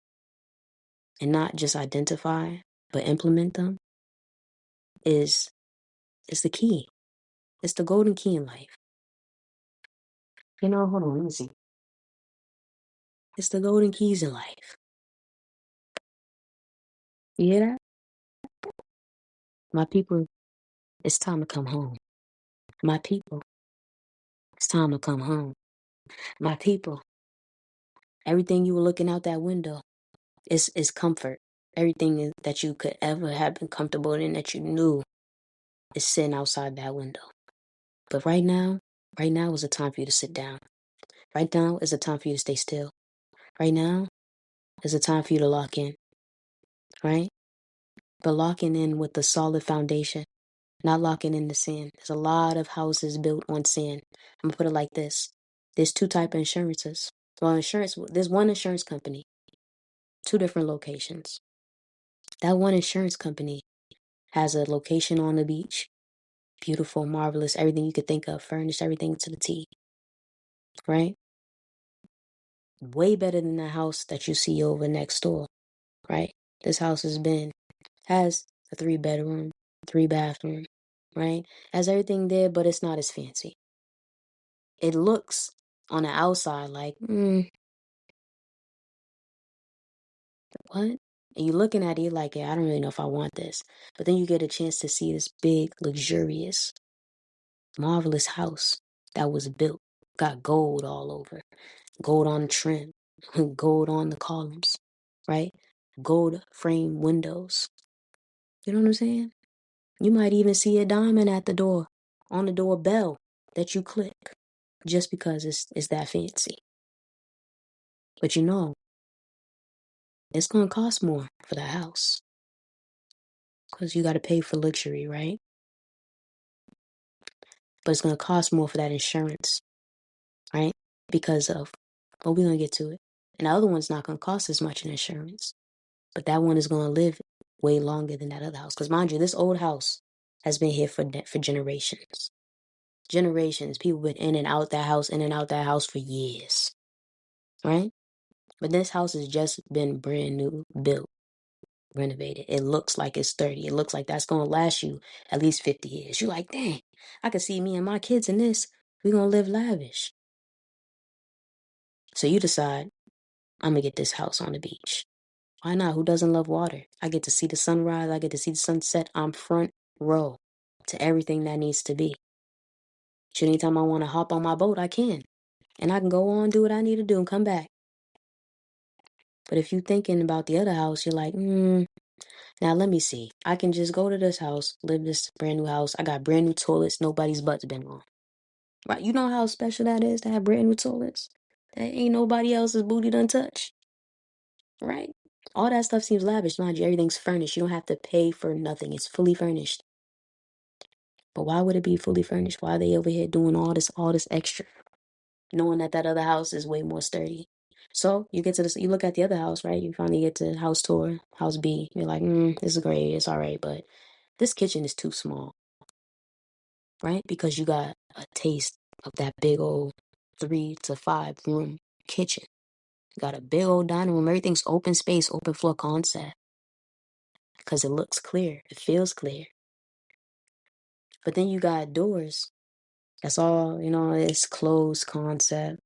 and not just identify, but implement them is the key. It's the golden key in life. Hold on, let me see. It's the golden keys in life. You hear that? My people, it's time to come home. My people, it's time to come home. My people, everything you were looking out that window is comfort. Everything that you could ever have been comfortable in that you knew is sitting outside that window. But right now is a time for you to sit down. Right now is a time for you to stay still. Right now is a time for you to lock in. Right? But locking in with a solid foundation, not locking in the sand. There's a lot of houses built on sand. I'm going to put it like this. There's two types of insurances. There's one insurance company, two different locations. That one insurance company has a location on the beach. Beautiful, marvelous, everything you could think of, furnished, everything to the T. Right? Way better than the house that you see over next door. Right? This house has a 3-bedroom, 3-bathroom. Right? Has everything there, but it's not as fancy. It looks on the outside, like, what? And you looking at it you're like, yeah, I don't really know if I want this. But then you get a chance to see this big, luxurious, marvelous house that was built, got gold all over, gold on the trim, gold on the columns, right? Gold frame windows. You know what I'm saying? You might even see a diamond at the door, on the doorbell that you click, just because it's that fancy. But you know, it's gonna cost more for that house because you got to pay for luxury, right? But it's gonna cost more for that insurance, right? Because of, well, we're gonna get to it. And the other one's not gonna cost as much in insurance, but that one is gonna live way longer than that other house. Because mind you, this old house has been here for generations. Generations. People been in and out that house, in and out that house for years, right? But this house has just been brand new, built, renovated. It looks like it's 30. It looks like that's gonna last you at least 50 years. You're like, dang, I could see me and my kids in this. We're gonna live lavish. So you decide, I'm gonna get this house on the beach. Why not? Who doesn't love water? I get to see the sunrise. I get to see the sunset. I'm front row to everything that needs to be. So anytime I want to hop on my boat, I can. And I can go on, do what I need to do, and come back. But if you're thinking about the other house, you're like, now let me see. I can just go to this house, live this brand new house. I got brand new toilets. Nobody's butt's been on. Right? You know how special that is to have brand new toilets? That ain't nobody else's booty done touch. Right? All that stuff seems lavish, mind you. Everything's furnished. You don't have to pay for nothing. It's fully furnished. But why would it be fully furnished? Why are they over here doing all this extra, knowing that that other house is way more sturdy? So you get to this, you look at the other house, right? You finally get to house tour, house B. You're like, this is great, it's all right, but this kitchen is too small, right? Because you got a taste of that big old 3 to 5 room kitchen. You got a big old dining room. Everything's open space, open floor concept. Because it looks clear, it feels clear. But then you got doors. That's all, it's closed concept.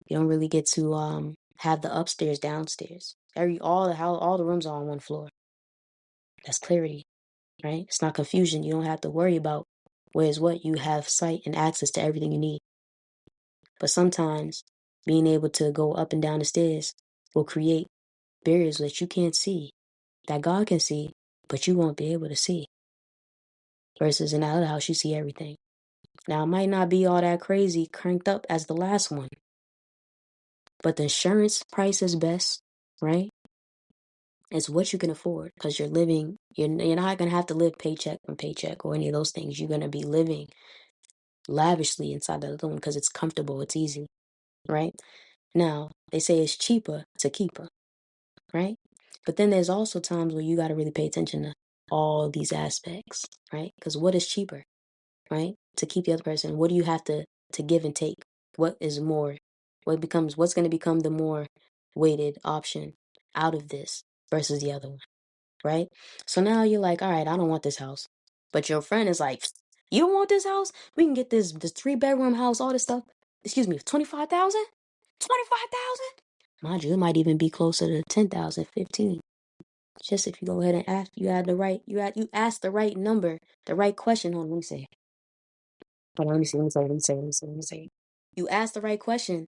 You don't really get to have the upstairs, downstairs. All the rooms are on one floor. That's clarity, right? It's not confusion. You don't have to worry about where's what. You have sight and access to everything you need. But sometimes being able to go up and down the stairs will create barriers that you can't see, that God can see, but you won't be able to see. Versus in the other house, you see everything. Now, it might not be all that crazy cranked up as the last one, but the insurance price is best, right? It's what you can afford because you're not going to have to live paycheck from paycheck or any of those things. You're going to be living lavishly inside the other one because it's comfortable, it's easy, right? Now, they say it's cheaper to keep her, right? But then there's also times where you got to really pay attention to all these aspects, right? Because what is cheaper, right? To keep the other person, what do you have to give and take? What is more? What's going to become the more weighted option out of this versus the other one, right? So now you're like, all right, I don't want this house. But your friend is like, you don't want this house? We can get this 3 bedroom house, all this stuff. Excuse me, 25,000? 25,000? Mind you, it might even be closer to 10,000, 15. Just if you go ahead and ask, you ask the right number, the right question. Hold on, let me say. Hold on, let me say. You ask the right question,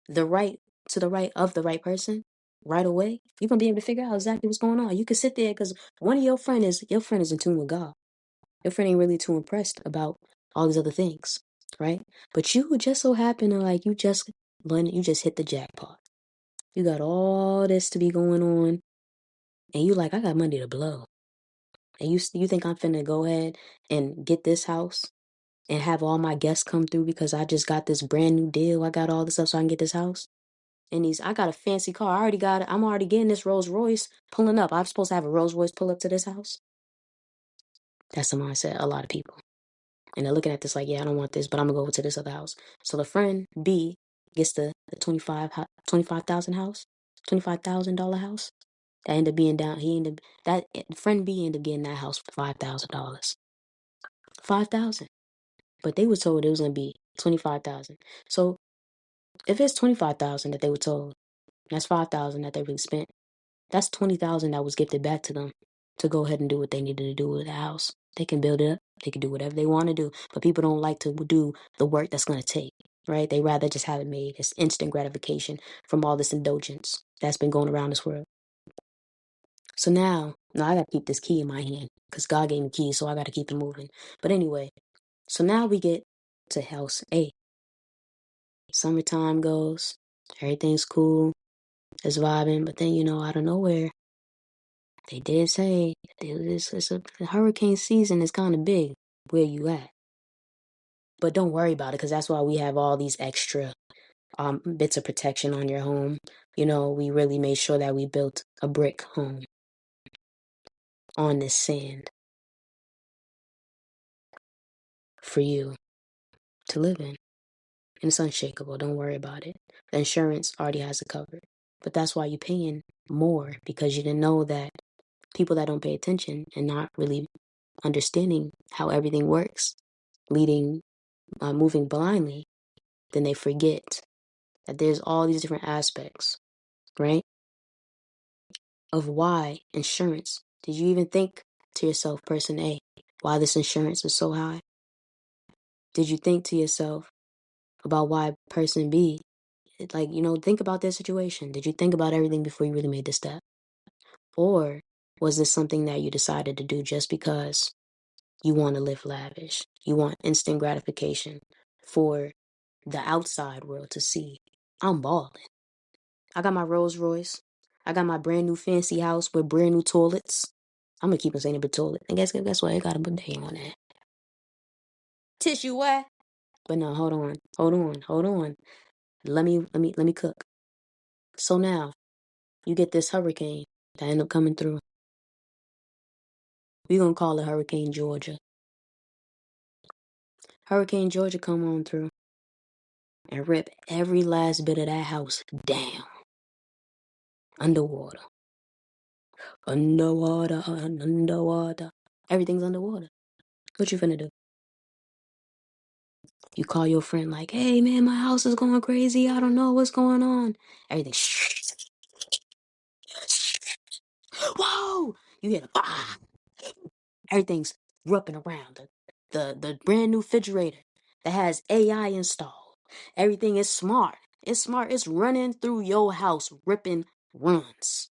the right to the right of the right person, right away. You're gonna be able to figure out exactly what's going on. You can sit there because one of your friend is in tune with God. Your friend ain't really too impressed about all these other things, right? But you just so happen to you just hit the jackpot. You got all this to be going on, and you like, I got money to blow. And you think I'm finna go ahead and get this house and have all my guests come through because I just got this brand new deal. I got all this stuff so I can get this house. And I got a fancy car. I'm already getting this Rolls Royce pulling up. I'm supposed to have a Rolls Royce pull up to this house. That's the mindset of a lot of people. And they're looking at this like, yeah, I don't want this, but I'm gonna go to this other house. So the friend B gets the 25,000 house, $25,000 house. That ended up being down. That friend B ended up getting that house for $5,000. 5,000. But they were told it was gonna be 25,000. So If it's 25,000 that they were told, that's 5,000 that they really spent. That's 20,000 that was gifted back to them to go ahead and do what they needed to do with the house. They can build it up. They can do whatever they want to do. But people don't like to do the work that's going to take, right? They rather just have it made. It's instant gratification from all this indulgence that's been going around this world. So now I got to keep this key in my hand because God gave me keys, so I got to keep it moving. But anyway, so now we get to house A. Summertime goes. Everything's cool. It's vibing. But then, out of nowhere, they did say the hurricane season is kind of big where you at. But don't worry about it because that's why we have all these extra bits of protection on your home. We really made sure that we built a brick home on this sand for you to live in. And it's unshakable. Don't worry about it. The insurance already has it covered. But that's why you're paying more because you didn't know that people that don't pay attention and not really understanding how everything works, moving blindly, then they forget that there's all these different aspects, right? Of why insurance. Did you even think to yourself, person A, why this insurance is so high? Did you think to yourself about why person B, think about their situation? Did you think about everything before you really made the step? Or was this something that you decided to do just because you want to live lavish? You want instant gratification for the outside world to see. I'm balling. I got my Rolls Royce. I got my brand new fancy house with brand new toilets. I'm gonna keep on saying it, but toilet. And guess what? I got a bidet on that. Tissue what? But no, hold on. Let me cook. So now you get this hurricane that end up coming through. We're gonna call it Hurricane Georgia. Hurricane Georgia come on through and rip every last bit of that house down. Underwater. Underwater. Everything's underwater. What you finna do? You call your friend like, hey man, my house is going crazy. I don't know what's going on. Everything. Whoa! You hear the bah! Everything's ripping around. The brand new refrigerator that has AI installed. Everything is smart. It's smart. It's running through your house, ripping runs.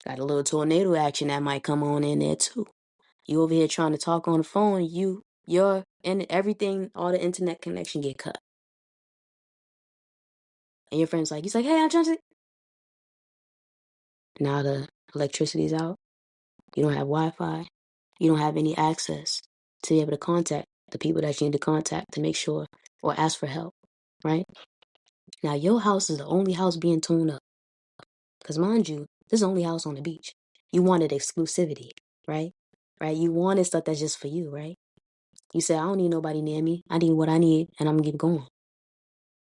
Got a little tornado action that might come on in there too. You over here trying to talk on the phone, and everything, all the internet connection get cut. And your friend's like, he's like, hey, I'm trying to. Now the electricity's out. You don't have Wi-Fi. You don't have any access to be able to contact the people that you need to contact to make sure or ask for help, right? Now your house is the only house being torn up. Because mind you, this is the only house on the beach. You wanted exclusivity, right? Right? You wanted stuff that's just for you, right? You said, I don't need nobody near me. I need what I need, and I'm going to keep going.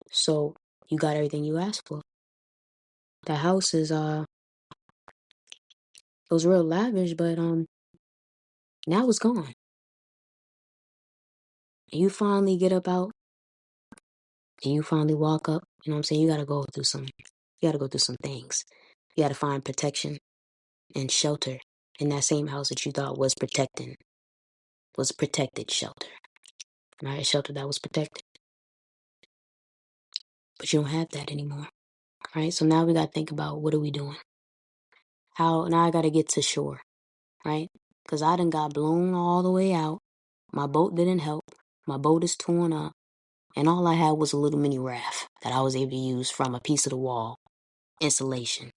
So you got everything you asked for. The house is, it was real lavish, but now it's gone. And you finally get up out, and you finally walk up. You know what I'm saying? You got to go through some things. You got to find protection and shelter in that same house that you thought was protected shelter. Right? A shelter that was protected. But you don't have that anymore. Right? So now we got to think about what are we doing? Now I got to get to shore. Right? Because I done got blown all the way out. My boat didn't help. My boat is torn up. And all I had was a little mini raft that I was able to use from a piece of the wall. Insulation.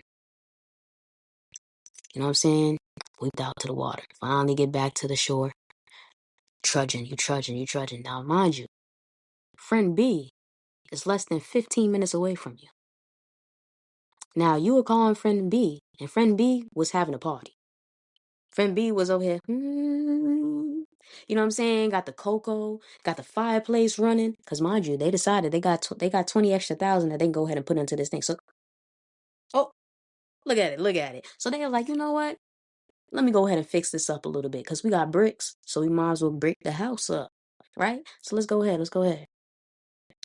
You know what I'm saying? Whipped out to the water. Finally get back to the shore. Trudging. Now, mind you, friend B is less than 15 minutes away from you. Now, you were calling friend B, and friend B was having a party. Friend B was over here, you know what I'm saying? Got the cocoa, got the fireplace running. Because mind you, they decided they got 20 extra thousand that they can go ahead and put into this thing. So, oh, look at it. So they were like, you know what? Let me go ahead and fix this up a little bit because we got bricks. So we might as well brick the house up, right? So let's go ahead.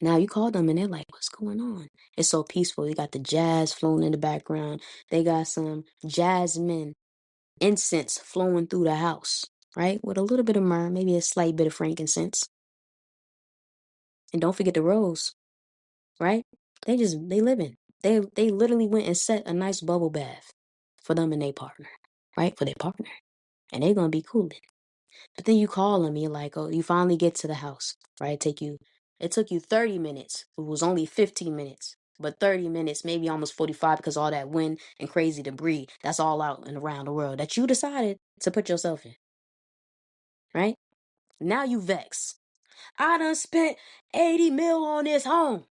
Now you call them and they're like, what's going on? It's so peaceful. You got the jazz flowing in the background. They got some jasmine incense flowing through the house, right? With a little bit of myrrh, maybe a slight bit of frankincense. And don't forget the rose, right? They living. They literally went and set a nice bubble bath for them and their partner, right? For their partner. And they're gonna be cooling. But then you call them, you're like, oh, you finally get to the house, right? It took you 30 minutes. It was only 15 minutes. But 30 minutes, maybe almost 45, because all that wind and crazy debris, that's all out and around the world that you decided to put yourself in, right? Now you vex. I done spent 80 mil on this home.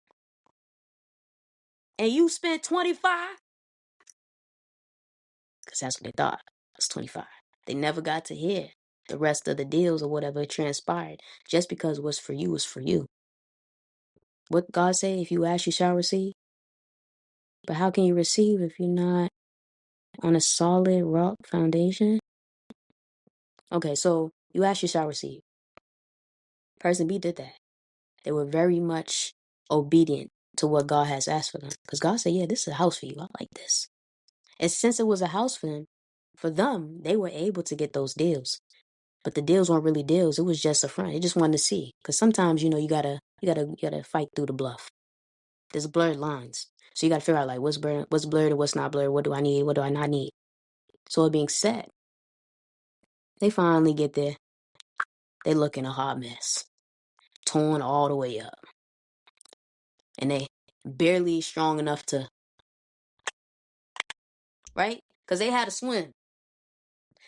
And you spent 25? Because that's what they thought. It's 25. They never got to hear the rest of the deals or whatever transpired. Just because what's for you is for you. What God say, if you ask, you shall receive. But how can you receive if you're not on a solid rock foundation? Okay, so you ask, you shall receive. Person B did that. They were very much obedient to what God has asked for them. Because God said, yeah, this is a house for you. I like this. And since it was a house for them, they were able to get those deals. But the deals weren't really deals. It was just a front. They just wanted to see. Because sometimes, you gotta fight through the bluff. There's blurred lines. So you gotta figure out like what's blurred and what's not blurred. What do I need? What do I not need? So it being said, they finally get there. They look in a hot mess. Torn all the way up. And they barely strong enough to, right? Because they had to swim.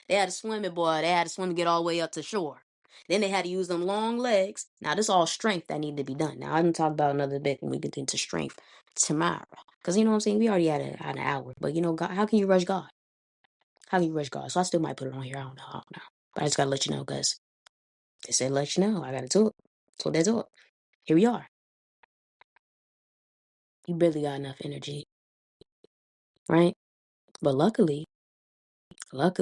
They had to swim it, boy. They had to swim to get all the way up to shore. Then they had to use them long legs. Now, this is all strength that needed to be done. Now, I'm going to talk about another bit when we get into strength tomorrow. Because, you know what I'm saying? We already had an hour. But, God, how can you rush God? How can you rush God? So I still might put it on here. I don't know. But I just got to let you know because they said let you know. I got to do it. So that's it. Here we are. You barely got enough energy, right? But luckily, God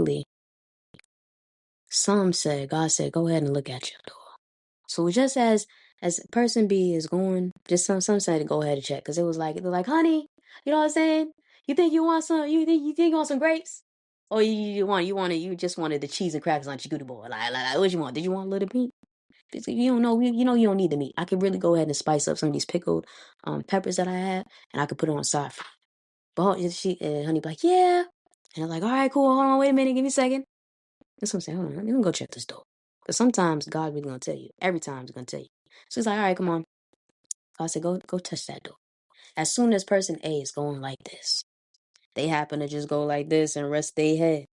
said, go ahead and look at your door. So just as person B is going, just some said to go ahead and check because it was like they're like, honey, you know what I'm saying? You think you want some? You think you want some grapes? Or you just wanted the cheese and crackers on your boy. Like what you want? Did you want a little meat? You don't know, you don't need the meat. I could really go ahead and spice up some of these pickled peppers that I have, and I could put it on side. But honey be like, yeah. And I'm like, all right, cool. Hold on, wait a minute, give me a second. That's what I'm saying. Hold on, let me go check this door. Because sometimes God really gonna tell you. Every time He's gonna tell you. So He's like, all right, come on. God said, go touch that door. As soon as person A is going like this, they happen to just go like this and rest their head.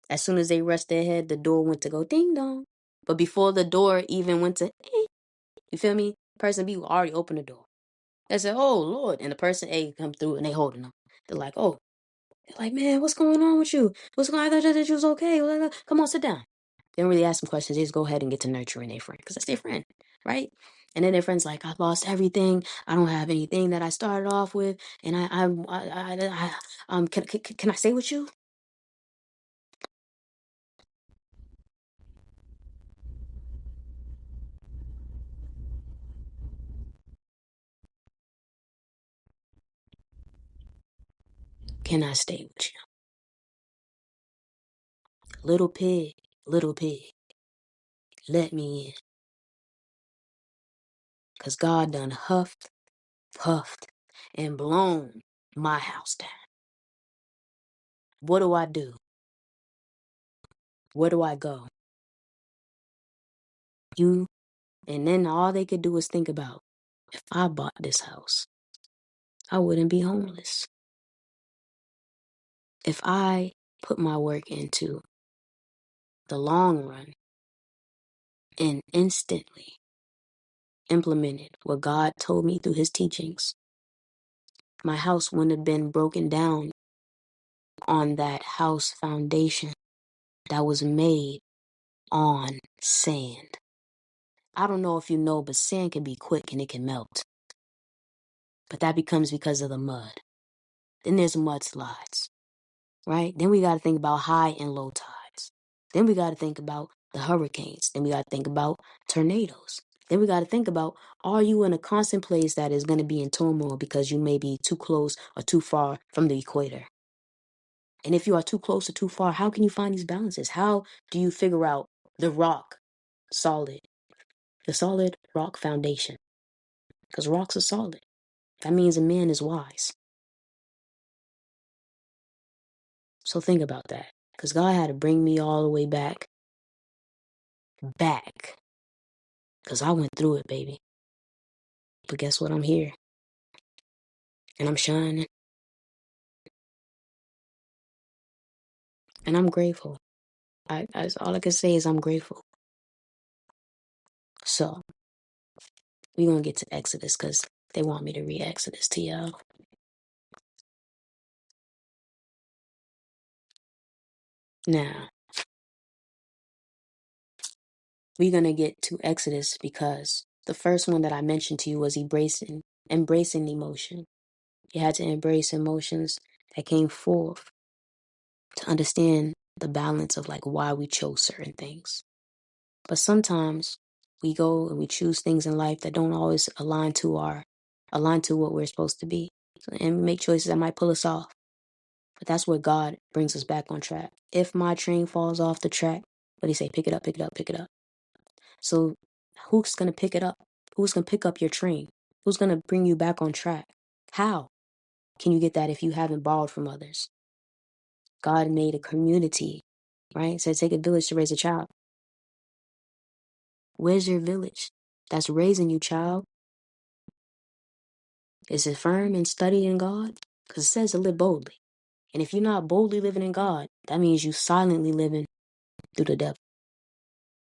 As soon as they rest their head, the door went to go ding dong. But before the door even went to, you feel me? Person B already opened the door. They said, oh Lord, and the person A come through and they holding them. They're like, oh, they're like, man, what's going on with you? What's going on? I thought that you was okay. Come on, sit down. They don't really ask them questions. They just go ahead and get to nurturing their friend because that's their friend, right? And then their friend's like, I lost everything. I don't have anything that I started off with. And can I stay with you? Can I stay with you? Little pig, let me in. Because God done huffed, puffed, and blown my house down. What do I do? Where do I go? You, and then all they could do was think about, if I bought this house, I wouldn't be homeless. If I put my work into the long run and instantly implemented what God told me through His teachings, my house wouldn't have been broken down on that house foundation that was made on sand. I don't know if you know, but sand can be quick and it can melt. But that becomes because of the mud. Then there's mudslides, right? Then we got to think about high and low tides. Then we got to think about the hurricanes. Then we got to think about tornadoes. Then we got to think about, are you in a constant place that is going to be in turmoil because you may be too close or too far from the equator? And if you are too close or too far, how can you find these balances? How do you figure out the rock solid, the solid rock foundation? Because rocks are solid. That means a man is wise. So think about that. Because God had to bring me all the way back. Because I went through it, baby. But guess what? I'm here. And I'm shining. And I'm grateful. All I can say is I'm grateful. So, we're going to get to Exodus because they want me to read Exodus to y'all. Now, we're going to get to Exodus because the first one that I mentioned to you was embracing emotion. You had to embrace emotions that came forth to understand the balance of like why we chose certain things. But sometimes we go and we choose things in life that don't always align to what we're supposed to be. And we make choices that might pull us off. But that's where God brings us back on track. If my train falls off the track, what do you say? Pick it up, pick it up, pick it up. So who's going to pick it up? Who's going to pick up your train? Who's going to bring you back on track? How can you get that if you haven't borrowed from others? God made a community, right? It said take a village to raise a child. Where's your village that's raising you, child? Is it firm and steady in God? Because it says to live boldly. And if you're not boldly living in God, that means you silently living through the devil.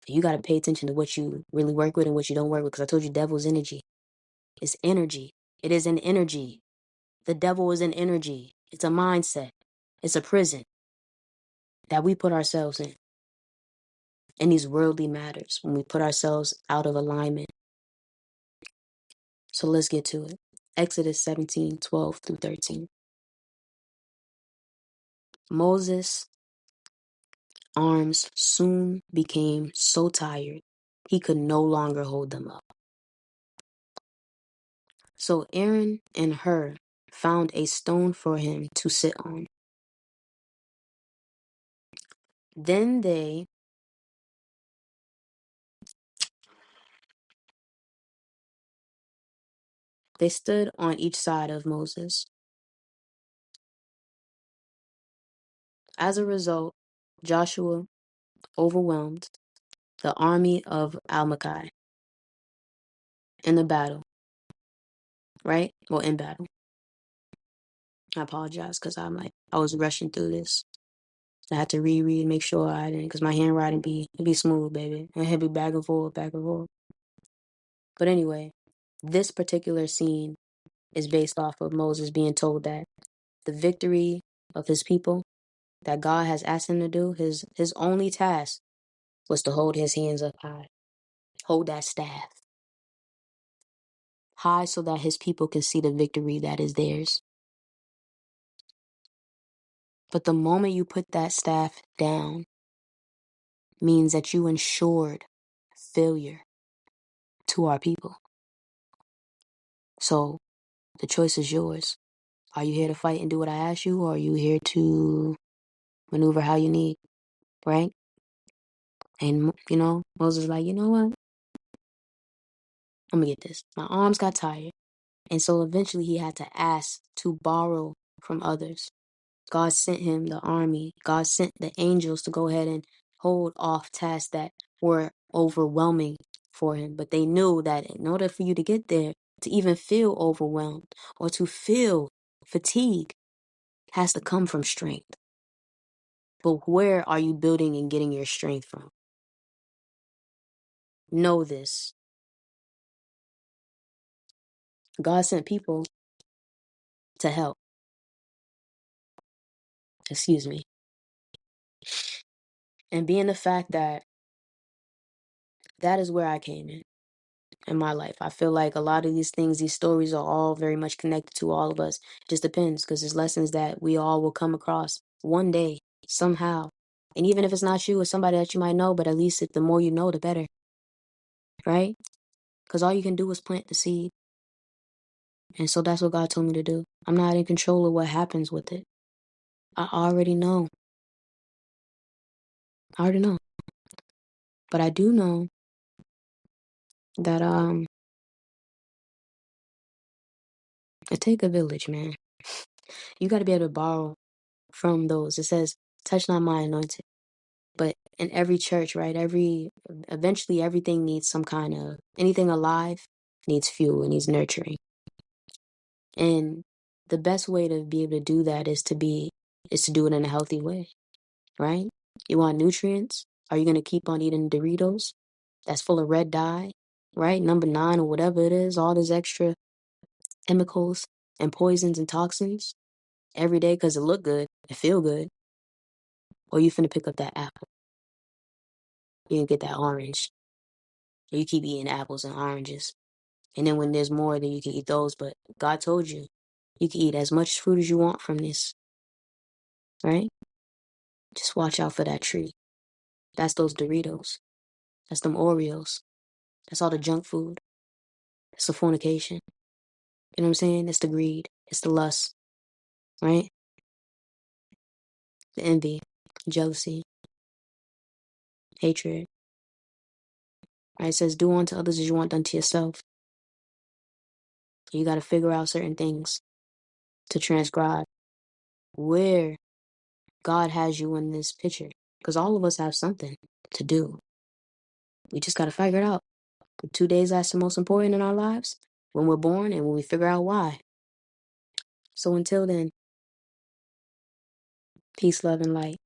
You got to pay attention to what you really work with and what you don't work with. Because I told you devil's energy. It's energy. It is an energy. The devil is an energy. It's a mindset. It's a prison that we put ourselves in these worldly matters when we put ourselves out of alignment. So let's get to it. Exodus 17:12 through 13. Moses' arms soon became so tired he could no longer hold them up. So Aaron and Hur found a stone for him to sit on. Then they stood on each side of Moses. As a result, Joshua overwhelmed the army of Amalekite in the battle, right? Well, in battle. I apologize because I was rushing through this. I had to reread, make sure I didn't, because my handwriting be smooth, baby. And it'd be back and forth, back and forth. But anyway, this particular scene is based off of Moses being told that the victory of his people that God has asked him to do, his only task was to hold his hands up high. Hold that staff high so that his people can see the victory that is theirs. But the moment you put that staff down means that you ensured failure to our people. So the choice is yours. Are you here to fight and do what I ask you, or are you here to maneuver how you need, right? And, Moses is like, you know what? I'm going to get this. My arms got tired. And so eventually he had to ask to borrow from others. God sent him the army. God sent the angels to go ahead and hold off tasks that were overwhelming for him. But they knew that in order for you to get there, to even feel overwhelmed or to feel fatigue, has to come from strength. But where are you building and getting your strength from? Know this. God sent people to help. Excuse me. And being the fact that is where I came in my life. I feel like a lot of these things, these stories are all very much connected to all of us. It just depends because there's lessons that we all will come across one day, somehow. And even if it's not you, it's somebody that you might know, but at least the more you know, the better. Right? Because all you can do is plant the seed. And so that's what God told me to do. I'm not in control of what happens with it. I already know. I already know. But I do know that it take a village, man. You got to be able to borrow from those. It says, touch not my anointed. But in every church, right, eventually everything needs some kind of, anything alive needs fuel, it needs nurturing. And the best way to be able to do that is to do it in a healthy way, right? You want nutrients? Are you going to keep on eating Doritos that's full of red dye, right? Number 9 or whatever it is, all these extra chemicals and poisons and toxins every day because it look good, it feel good. Or you finna pick up that apple. You can get that orange. Or you keep eating apples and oranges. And then when there's more, then you can eat those. But God told you, you can eat as much fruit as you want from this, right? Just watch out for that tree. That's those Doritos. That's them Oreos. That's all the junk food. It's the fornication. You know what I'm saying? It's the greed. It's the lust, right? The envy, jealousy, hatred. Right? It says, do unto others as you want done to yourself. You got to figure out certain things to transcribe where God has you in this picture. Because all of us have something to do. We just got to figure it out. The 2 days that's the most important in our lives, when we're born and when we figure out why. So until then, peace, love, and light.